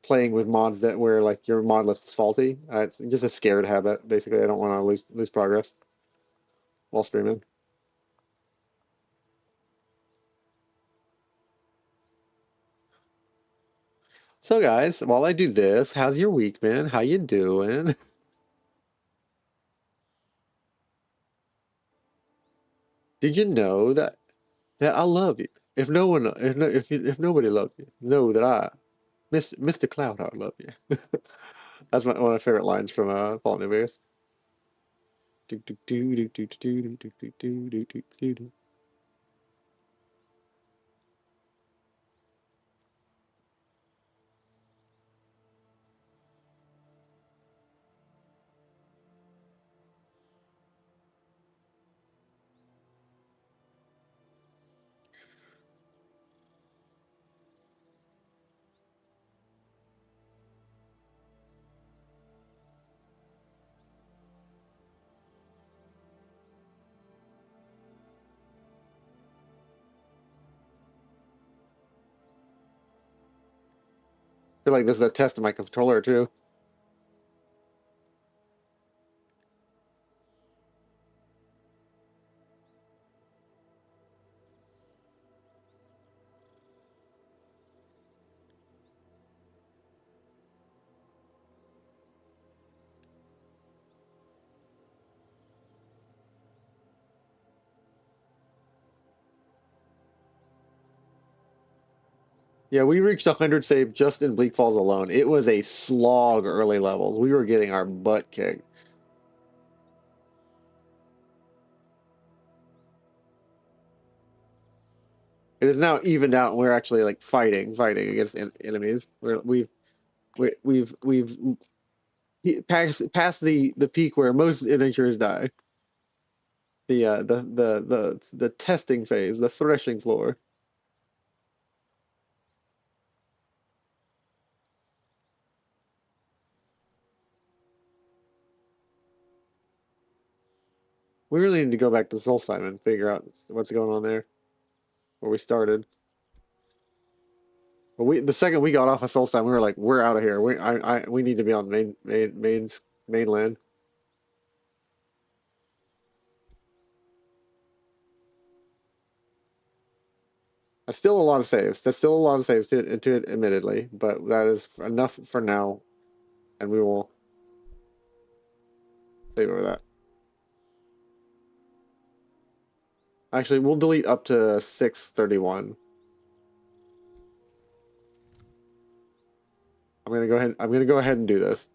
playing with mods that where like your mod list is faulty. It's just a scared habit. Basically, I don't want to lose progress while streaming. So guys, while I do this, how's your week been? How you doing? Did you know that I love you? If no one, if no, if nobody loves you, know that I, Mr. Cloudheart, love you. That's one of my favorite lines from Fallout New Vegas. Do, do, do, do, do, do, do, do, do, do, do, do, do. I feel like this is a test of my controller too. Yeah, we reached 100 save just in Bleak Falls alone. It was a slog early levels. We were getting our butt kicked. It is now evened out, and we're actually like fighting against enemies. We've past the peak where most adventurers die. The testing phase, the threshing floor. We really need to go back to Soul Simon and figure out what's going on there, where we started. But the second we got off of Solstheim, we were like, we're out of here. We need to be on mainland. That's still a lot of saves. That's still a lot of saves to it, admittedly, but that is enough for now, and we will save over that. Actually, we'll delete up to 631. I'm gonna go ahead and do this.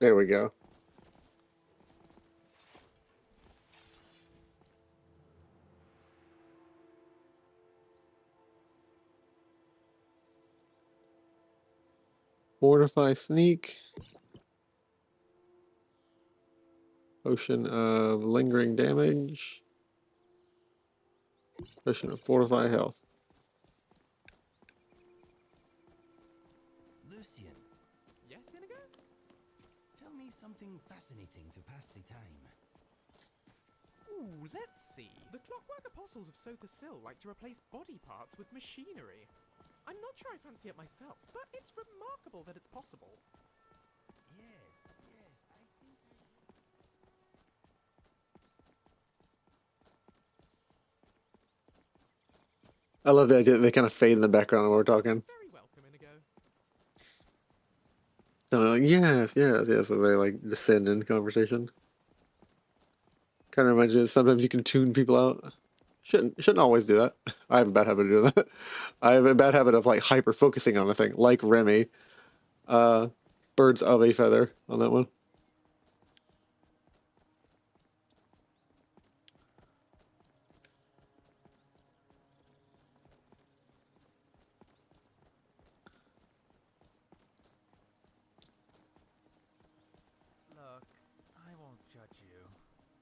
There we go. Fortify sneak. Potion of lingering damage. Potion of fortify health. Lucian, Yes, Inigo? tell me something fascinating to pass the time. Ooh, let's see. The Clockwork Apostles of Sotha like to replace body parts with machinery. I'm not sure I fancy it myself, but it's remarkable that it's possible. Yes, I think I love the idea that they kind of fade in the background when we're talking. Very welcome, Inigo. So they're like, yes. So they like descend in conversation. Kind of reminds me that sometimes you can tune people out. Shouldn't always do that. I have a bad habit of doing that. I have a bad habit of like hyper focusing on a thing, like Remy. Birds of a feather on that one. Look, I won't judge you,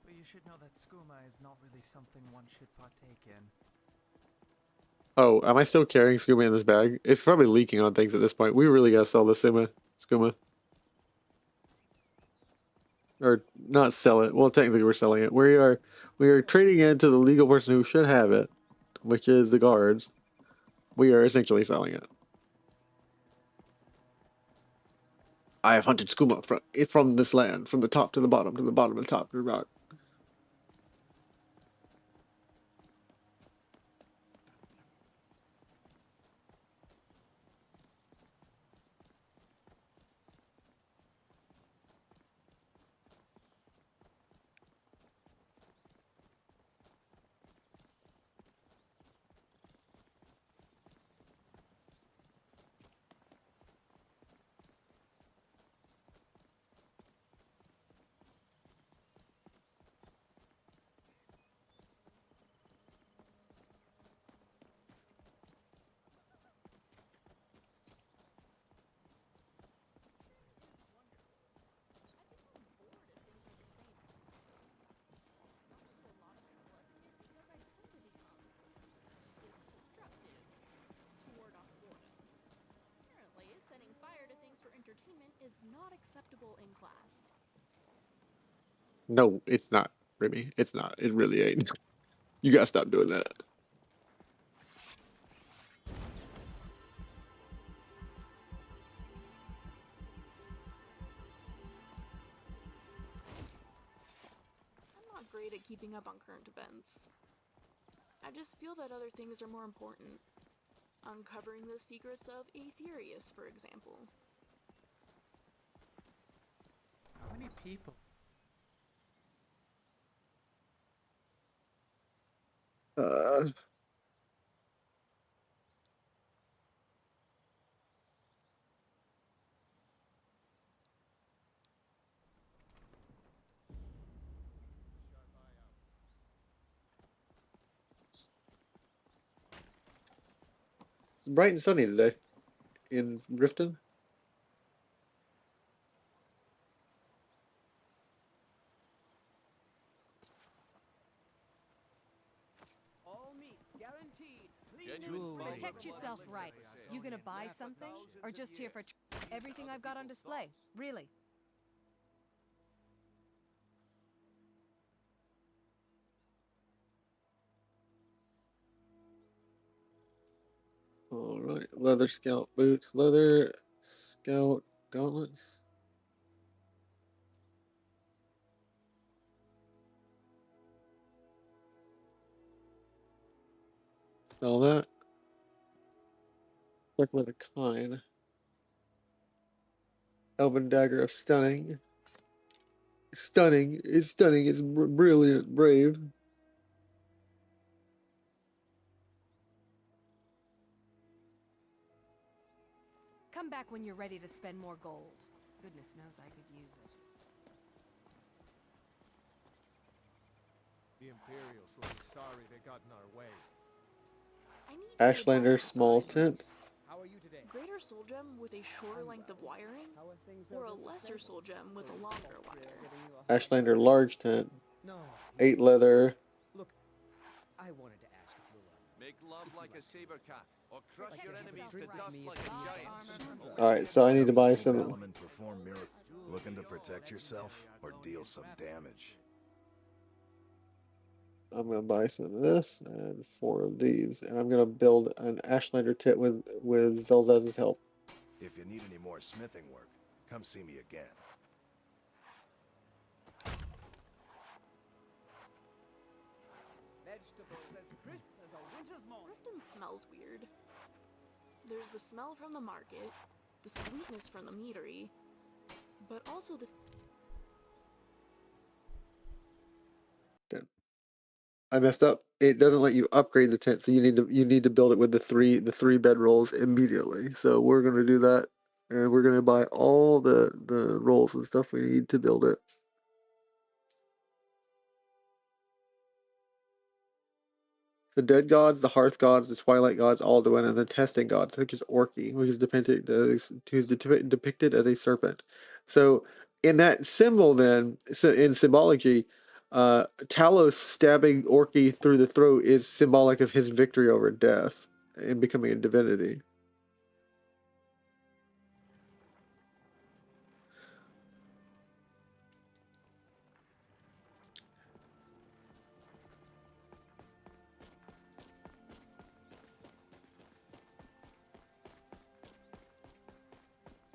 but you should know that skooma is not really something one should partake in. Oh, am I still carrying skooma in this bag? It's probably leaking on things at this point. We really gotta sell this skooma. Or not sell it. Well, technically we're selling it. We are trading it to the legal person who should have it, which is the guards. We are essentially selling it. I have hunted skooma from this land, from the top to the bottom, to the bottom, to the top, to the rock. entertainment is not acceptable in class. No, it's not, Remy. It's not. It really ain't. You gotta stop doing that. I'm not great at keeping up on current events. I just feel that other things are more important. Uncovering the secrets of Aetherius, for example. How many people? It's bright and sunny today in Riften. All meats guaranteed. Protect yourself right. You gonna buy something? Or just here for everything I've got on display? Really? All right, leather scout boots, leather scout gauntlets. Sell that. Circlet of Kine. Elven dagger of stunning. Stunning. It's stunning. It's brilliant. Brave. Come back when you're ready to spend more gold. Goodness knows I could use it. The Imperials will be sorry they got in our way. I need your Ashlander advice on small something. tent. How are you today? Greater soul gem with a shorter length of wiring, or a lesser soul gem with a longer wire? Ashlander large tent. No. 8 leather. Look, I wanted to ask if you'll Make love like a saber cat, or crush Protect your enemies to yourself dust right. like a giant. Alright, so I need to buy See some. Balaman perform miracles. Looking to protect yourself or deal some damage. I'm gonna buy some of this and 4 of these, and I'm gonna build an Ashlander tent with Zelzaz's help. If you need any more smithing work, come see me again. Vegetables as crisp as a winter's morning. Riften smells weird. There's the smell from the market, the sweetness from the meadery, but also the... I messed up. It doesn't let you upgrade the tent, so you need to build it with the three bed rolls immediately. So we're gonna do that, and we're gonna buy all the rolls and stuff we need to build it. The dead gods, the hearth gods, the twilight gods, Alduin, and the testing gods, such as Orky, which is depicted as a serpent. So in that symbol, then, so in symbology, Talos stabbing Orky through the throat is symbolic of his victory over death and becoming a divinity.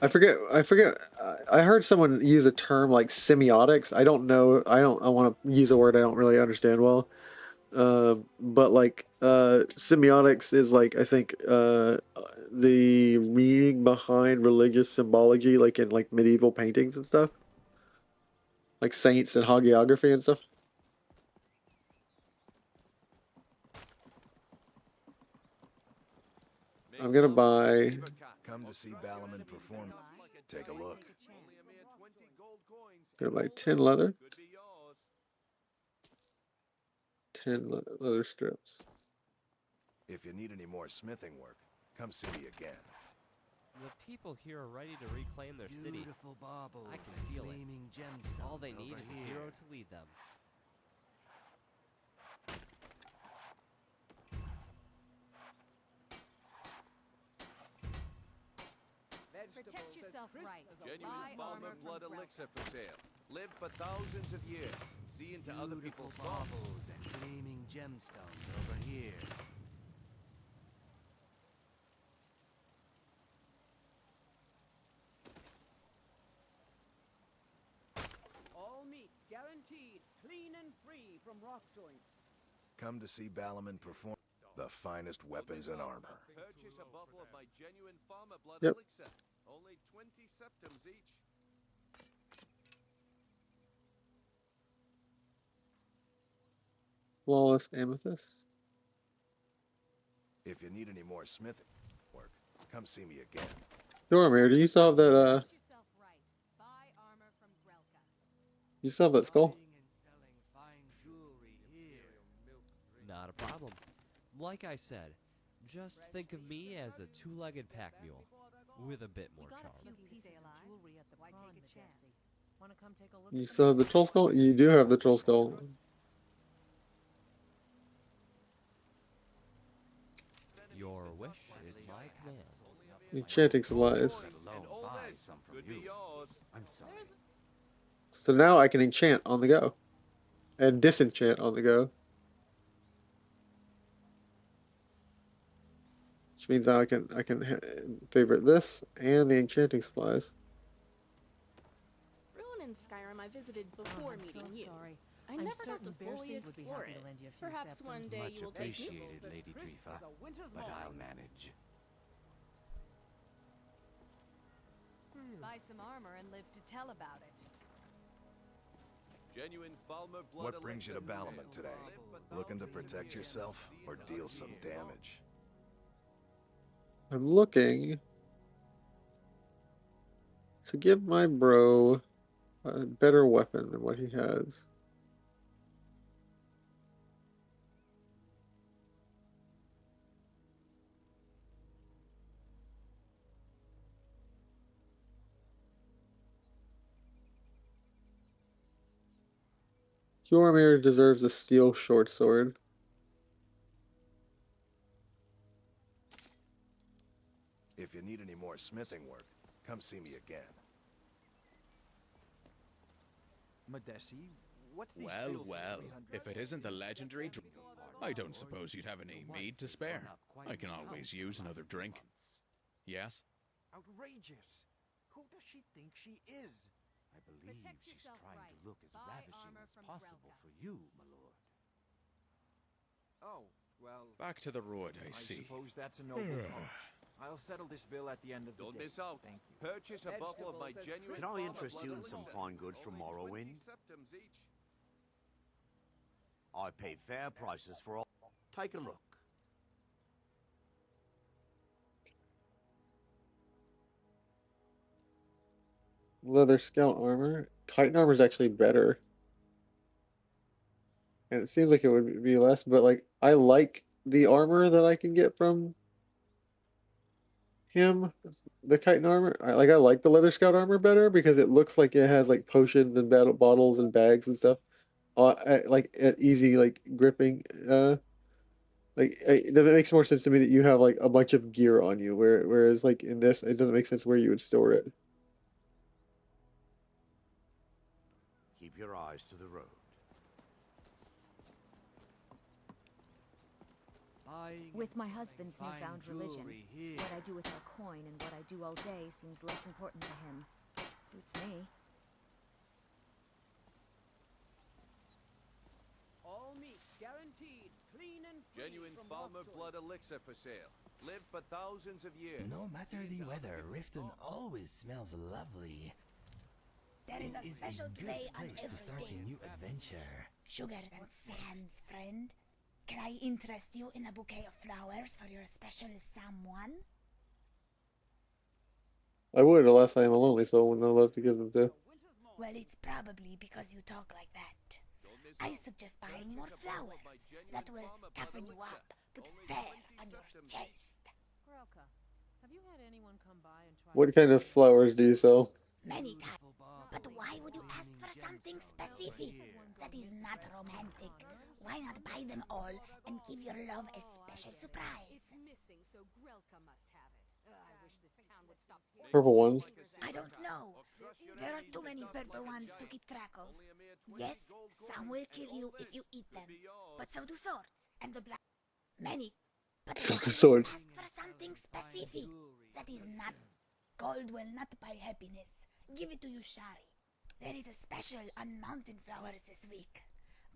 I forget. I heard someone use a term like semiotics. I don't know. I want to use a word I don't really understand well. But like semiotics is like I think the meaning behind religious symbology, like in like medieval paintings and stuff, like saints and hagiography and stuff. I'm gonna buy. Come to see Balaman perform. Take a look. Gonna buy 10 leather. 10 leather strips. If you need any more smithing work, come see me again. The people here are ready to reclaim their city. Beautiful baubles I can and feel it. gleaming gemstones All they need over is a here. hero to lead them. Protect yourself right. Genuine Buy armor farmer from blood Grelka. elixir for sale. Live for thousands of years. See into other people's marvels and gleaming gemstones over here. All meats guaranteed, clean and free from rock joints. Come to see Balaman perform the finest weapons and armor. Purchase a bottle of my genuine farmer blood Yep. elixir. Only 20 septums each. Flawless amethyst. If you need any more smithing work, come see me again. Dormir, do you still have that you still have that skull? Not a problem. Like I said, just think of me as a two-legged pack mule with a bit more charm. You still have the troll skull? You do have the troll skull. Your wish is my command. Enchanting supplies. Buy some from you. I'm sorry. So now I can enchant on the go. And disenchant on the go. Which means now I can favorite this and the enchanting supplies. Ruin and Skyrim I visited before meeting you. Sorry. I never got to fully explore it. Perhaps one day Much you will take me. appreciated, Lady Drifa, but I'll manage. Buy some armor and live to tell about it. Genuine farmer blood What brings you to elixir for Balaman sale. today? Looking to protect yourself or deal some damage? I'm looking to give my bro a better weapon than what he has. Jormir deserves a steel short sword. If you need any more smithing work, come see me again. Madesi, what's these Well, fields well, 300? if it isn't the legendary I don't suppose you'd have any mead to spare. I can always use another drink. Yes? Outrageous! Who does she think she is? I believe Protect she's yourself trying right. to look as Buy ravishing armor as from possible Grelka. for you, my lord. Oh, well... Back to the road, I I see. suppose that's a noble cause. I'll settle this bill at the end of the Don't day. miss out. Thank you. Purchase a bottle of my genuine Can I farmer interest blood you in some elixir. fine goods from Only 20 Morrowind? septums each. I pay fair prices for all. Take a look. Leather scout armor. Chitin armor is actually better. And it seems like it would be less, but like I like the armor that I can get from him, the chitin armor. I like the leather scout armor better because it looks like it has like potions and battle bottles and bags and stuff. At easy like gripping. That makes more sense to me that you have like a bunch of gear on you, whereas like in this, it doesn't make sense where you would store it. Keep your eyes to the road. With my husband's fine newfound religion, jewelry here. what I do with our coin and what I do all day seems less important to him. Suits me. All meats guaranteed, clean and free Genuine from farmer rock blood elixir for sale. Live for thousands of years. No matter the weather, Riften always smells lovely. There is It a is special a good day on place to start everything. a new adventure. Sugar and sands, friend. Can I interest you in a bouquet of flowers for your special someone? I would, unless I am lonely, so I wouldn't have love to give them to. Well, it's probably because you talk like that. I suggest buying more flowers. That will toughen you up, put fire on your chest. Grelka, have you had anyone come by and try What kind of flowers do you sell? Many times. But why would you ask for something specific? That is not romantic. Why not buy them all and give your love a special surprise? It's missing, so Grelka must have it. I wish this town Purple ones. I don't know. There are too many purple ones to keep track of. Yes, some will kill you if you eat them, but so do swords and the black. Many. But So I do need swords. to ask for something specific. That is not. Gold will not buy happiness. Give it to you, Shari. There is a special on mountain flowers this week.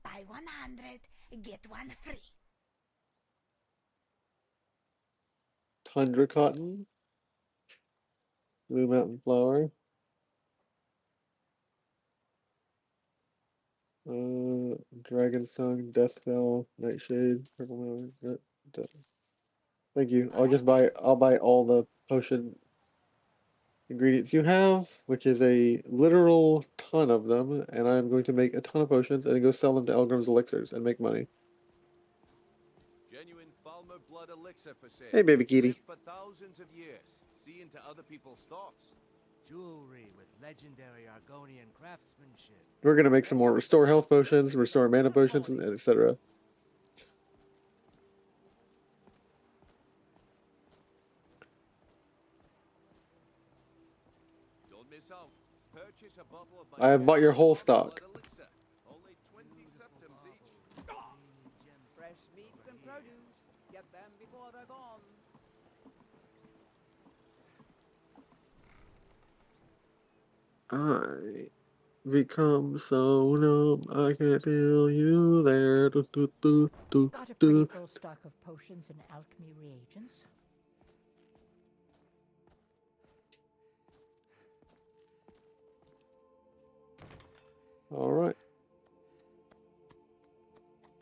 Buy 100, get one free. Tundra cotton. Blue mountain flower. Dragon song, death bell, nightshade, purple mountain. Thank you. I'll buy all the potion ingredients you have, which is a literal ton of them, and I'm going to make a ton of potions and then go sell them to Elgrim's elixirs and make money. Genuine Falmer blood elixir for sale. Hey, baby kitty. Lived for thousands of years, see into other people's thoughts. Jewelry with legendary Argonian craftsmanship. We're gonna make some more restore health potions, restore mana potions, and etc. Don't miss out. Purchase a bottle of my I have bought your whole stock. blood elixir. Only 20 septims each. Fresh meats and produce. Get them before they're gone. I become so numb, I can't feel you there. Got a pretty full stock of potions and alchemy reagents. All right.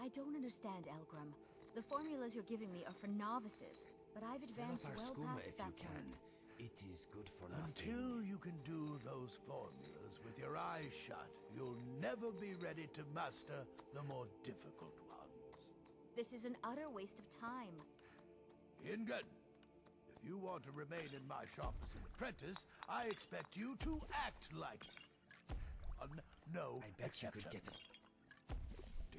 I don't understand, Elgrim. The formulas you're giving me are for novices, but I've advanced well past that point. It is good for nothing. Until you can do those formulas with your eyes shut, you'll never be ready to master the more difficult ones. This is an utter waste of time. Ingen, if you want to remain in my shop as an apprentice, I expect you to act like no I bet exception. you could get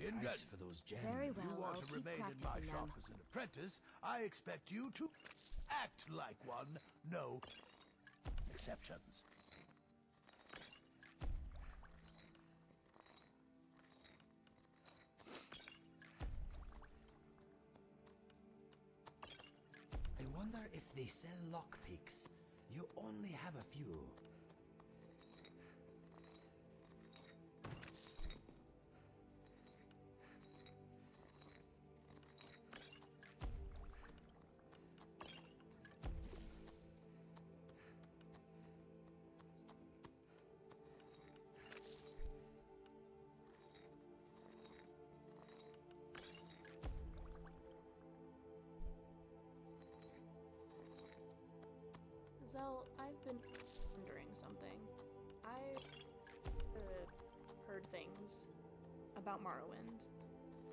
Ingen, price for those gems. Very if you well, want I'll to keep remain in my practicing shop them. as an apprentice, I expect you to act like one, no exceptions. I wonder if they sell lockpicks. You only have a few. Zell, I've been wondering something. I've heard things about Morrowind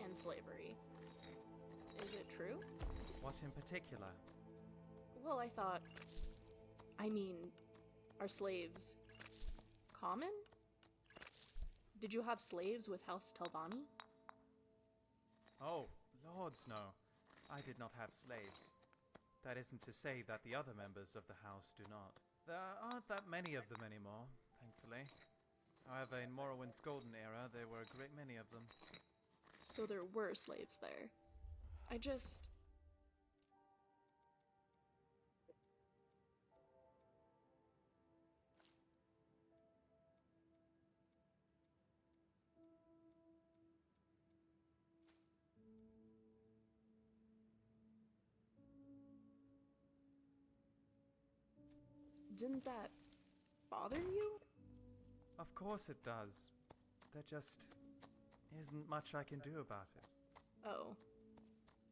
and slavery. Is it true? What in particular? Well, I mean, are slaves common? Did you have slaves with House Telvanni? Oh, lords no. I did not have slaves. That isn't to say that the other members of the house do not. There aren't that many of them anymore, thankfully. However, in Morrowind's golden era, there were a great many of them. So there were slaves there. I just... Didn't that bother you? Of course it does. There just isn't much I can do about it. Oh.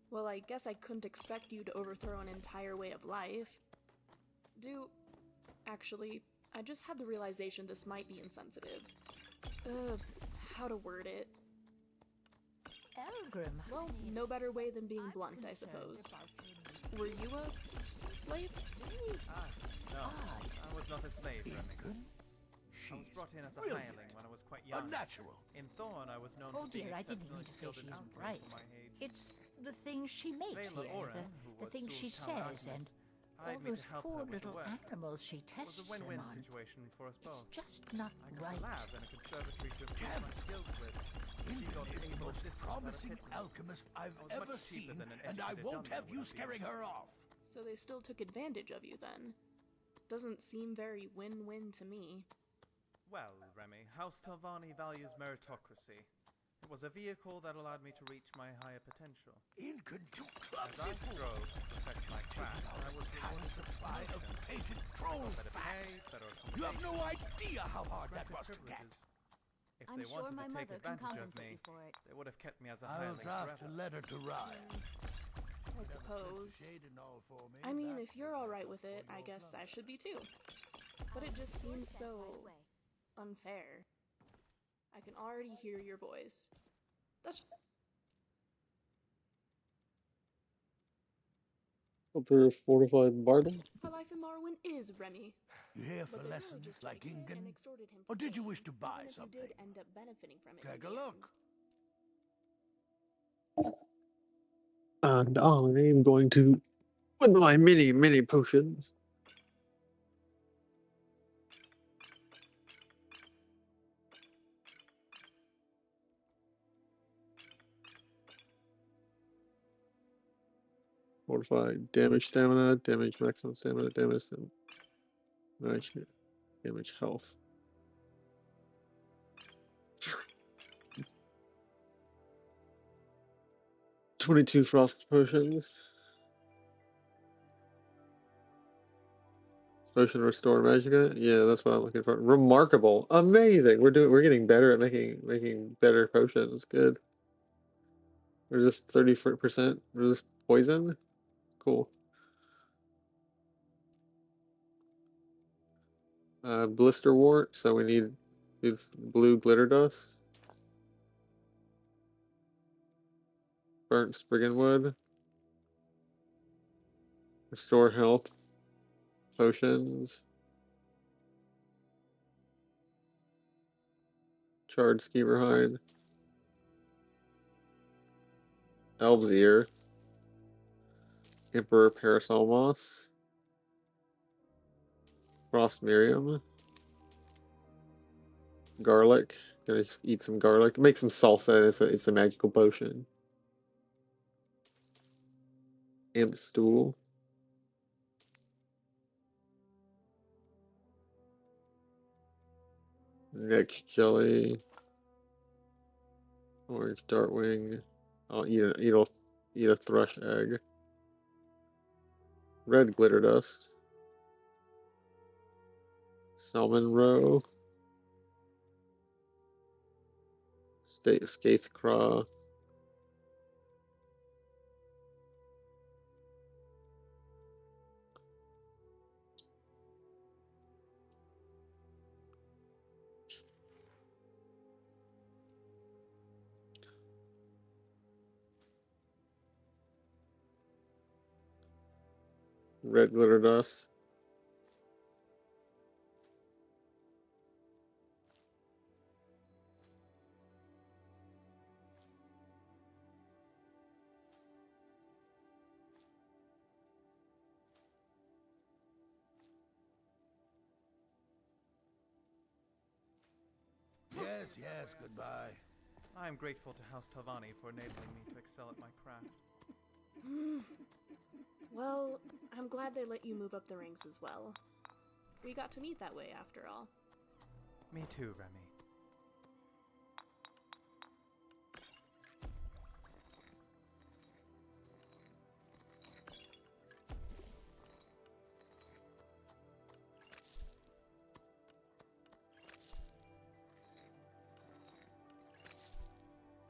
Well, I guess I couldn't expect you to overthrow an entire way of life. Actually, I just had the realization this might be insensitive. How to word it? Elgrim. Well, no better way than being blunt, I suppose. Were you a slave? No, I was not a slave, Remington. I was brought in as a hireling when I was quite young. Unnatural. In Thorn, I was known Oh for being dear, I didn't exceptionally mean to say skilled she in isn't alchemy right. for my age. It's the things she makes Vela here, Oren, who the was things she Sul's town says, and alchemist, All hired me those to help poor her with the little work. animals she It tests was a win-win them on. situation for us both. Just not I got right. a lab and a conservatory to improve my skills with. She got Incan is the able most assistance promising out of pittance. alchemist I've I was ever much cheaper seen, than an and I educated won't dummy have would you have been. scaring her off. So they still took advantage of you then. Doesn't seem very win-win to me. Well, Remy, House Talvani values meritocracy. It was a vehicle that allowed me to reach my higher potential. Incan, you As I clumsy fool! strove to perfect my craft, I was rewarded with supply of promotion. painted I troll got better fat. pay, better You have no accommodation, idea how hard that granted was to get. privileges. If I'm they sure wanted my to take mother can advantage of compensate me, you for it. they would have kept me as a I'll hireling draft forever. a letter to Ryan. I suppose. I mean, if you're alright with it, I guess I should be too. But it just seems so unfair. I can already hear your voice. That's Over fortified barden. how life in Morrowind is, Remy. You here But for the lessons villagers like took a kid and Incan? extorted him Or for did you gain, wish to buy even if something? you did end up benefiting from it. in Take the a end. look. And I am going to, with my mini potions. Fortified damage stamina, damage maximum stamina, damage health. $22 frost potions. Potion restore magicka. Yeah, that's what I'm looking for. Remarkable, amazing. We're getting better at making better potions. Good. Resist 30%. Resist poison. Cool. Blister wart. So we need it's blue glitter dust. Burnt spriggan wood. Restore health. Potions. Charred skeever hide. Elves ear. Emperor parasol moss. Frost Miriam. Garlic. Gonna eat some garlic. Make some salsa. It's a magical potion. Imp stool. Neck jelly. Orange dartwing. I'll eat a thrush egg. Red glitter dust. Salmon roe. Scathe craw. Red glitter dust. Yes, goodbye. I am grateful to House Talvani for enabling me to excel at my craft. Well, I'm glad they let you move up the ranks as well. We got to meet that way after all. Me too, Remy.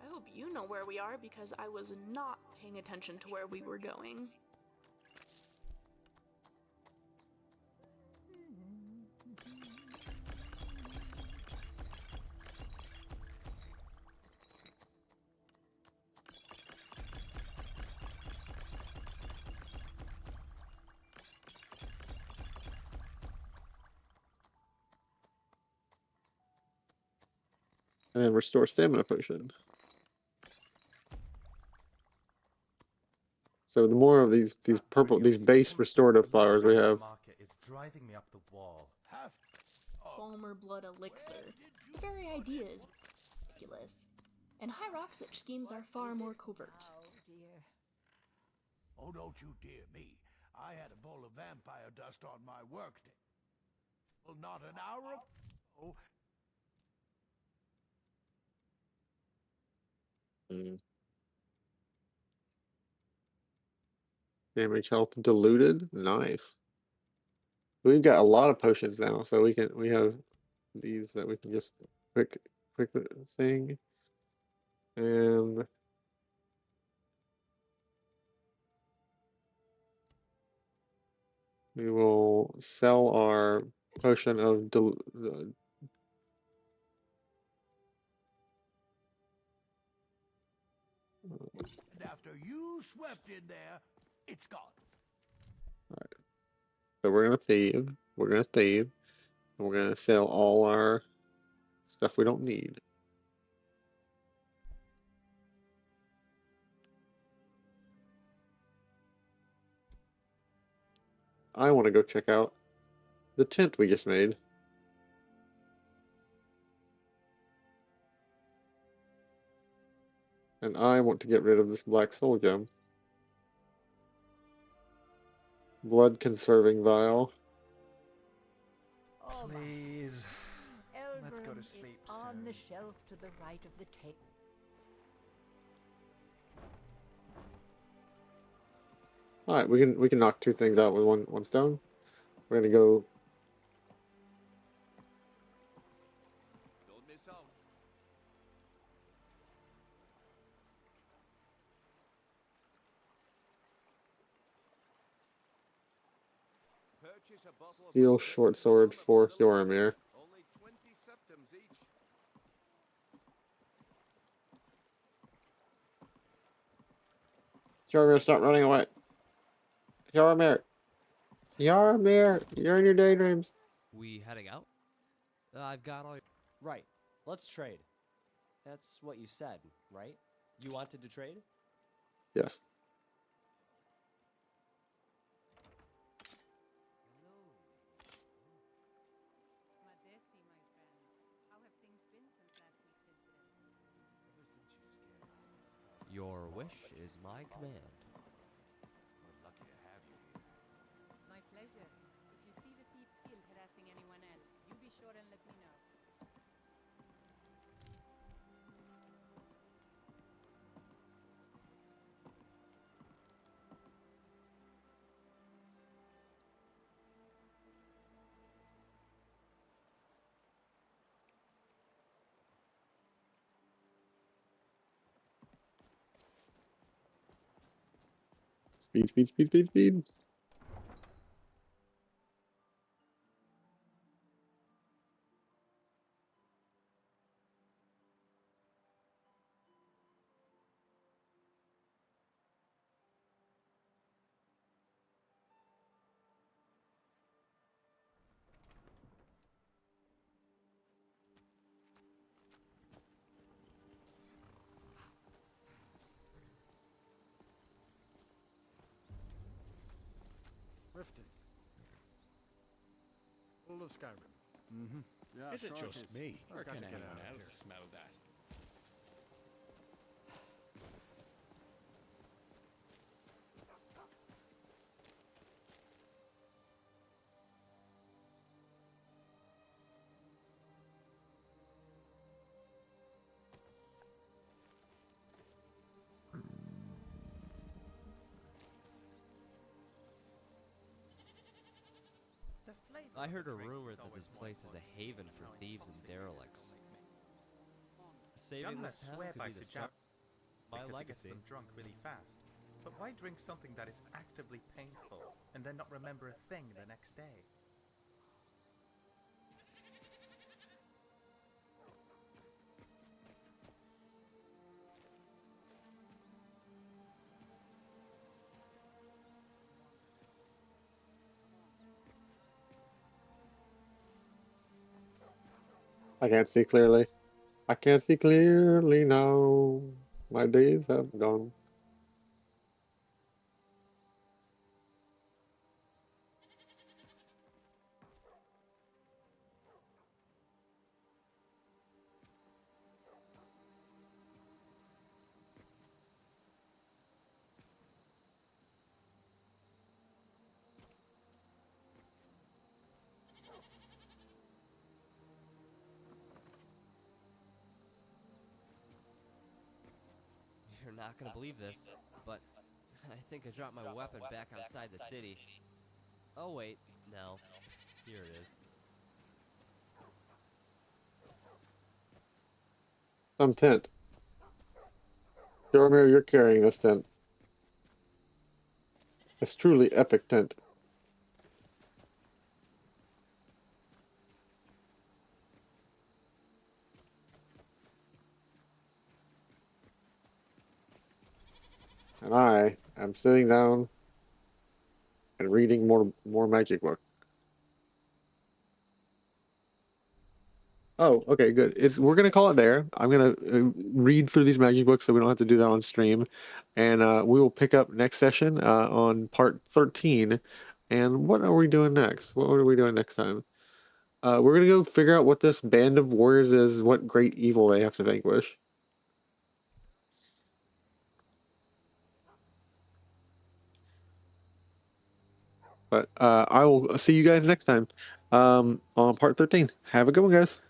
I hope you know where we are because I was not paying attention to where we were going. And then restore stamina potion. So the more of these purple, these base restorative flowers we have. Market is driving me up the wall. Falmer blood elixir. The very idea is ridiculous. And high roxage schemes are far more covert. Oh, don't you dear me. I had a bowl of vampire dust on my workday. Well, not an hour ago. Damage health diluted. Nice. We've got a lot of potions now, so we have these that we can just quick thing. And we will sell our potion of And after you swept in there, it's gone. Alright. So we're gonna thieve. We're gonna thieve. And we're gonna sell all our stuff we don't need. I want to go check out the tent we just made. And I want to get rid of this black soul gem. Blood conserving vial. Please. Let's go to sleep it's on the shelf to the right of the table. Alright, we can knock two things out with one stone. We're gonna go. Don't miss out. Purchase a bottle of Steel short sword for Hjoramir. only 20 septims each. Hjoramir, stop running away. Hjoramir! Hjoramir! You're in your daydreams. We heading out? I've got all. Right. Let's trade. That's what you said, right? You wanted to trade? Yes. Your wish is my command. We're lucky to have you here. It's my pleasure. If you see the thief's guild harassing anyone else, you be sure and let me know. Speed, speed, speed, speed, speed. Riften. Full of Skyrim. Mm-hmm. Yeah, Is it sure just is. me, I've or got can to get anyone out of else here. smell that? I heard a rumor that this place is a haven for thieves and derelicts. Saving Young this town swear could by be the Sir start of my because he gets legacy. them drunk really fast. But why drink something that is actively painful and then not remember a thing the next day? I can't see clearly. I can't see clearly now. My days have gone. You're not gonna believe this, but I think I dropped my weapon back outside the city. Oh wait, no. Here it is. Some tent. Jormir, you're carrying this tent. It's truly epic tent. And I am sitting down and reading more magic book. Oh, okay, good. We're gonna call it there. I'm gonna read through these magic books so we don't have to do that on stream, and we will pick up next session on part 13. And what are we doing next? What are we doing next time? We're gonna go figure out what this band of warriors is, what great evil they have to vanquish. But I will see you guys next time on part 13. Have a good one, guys.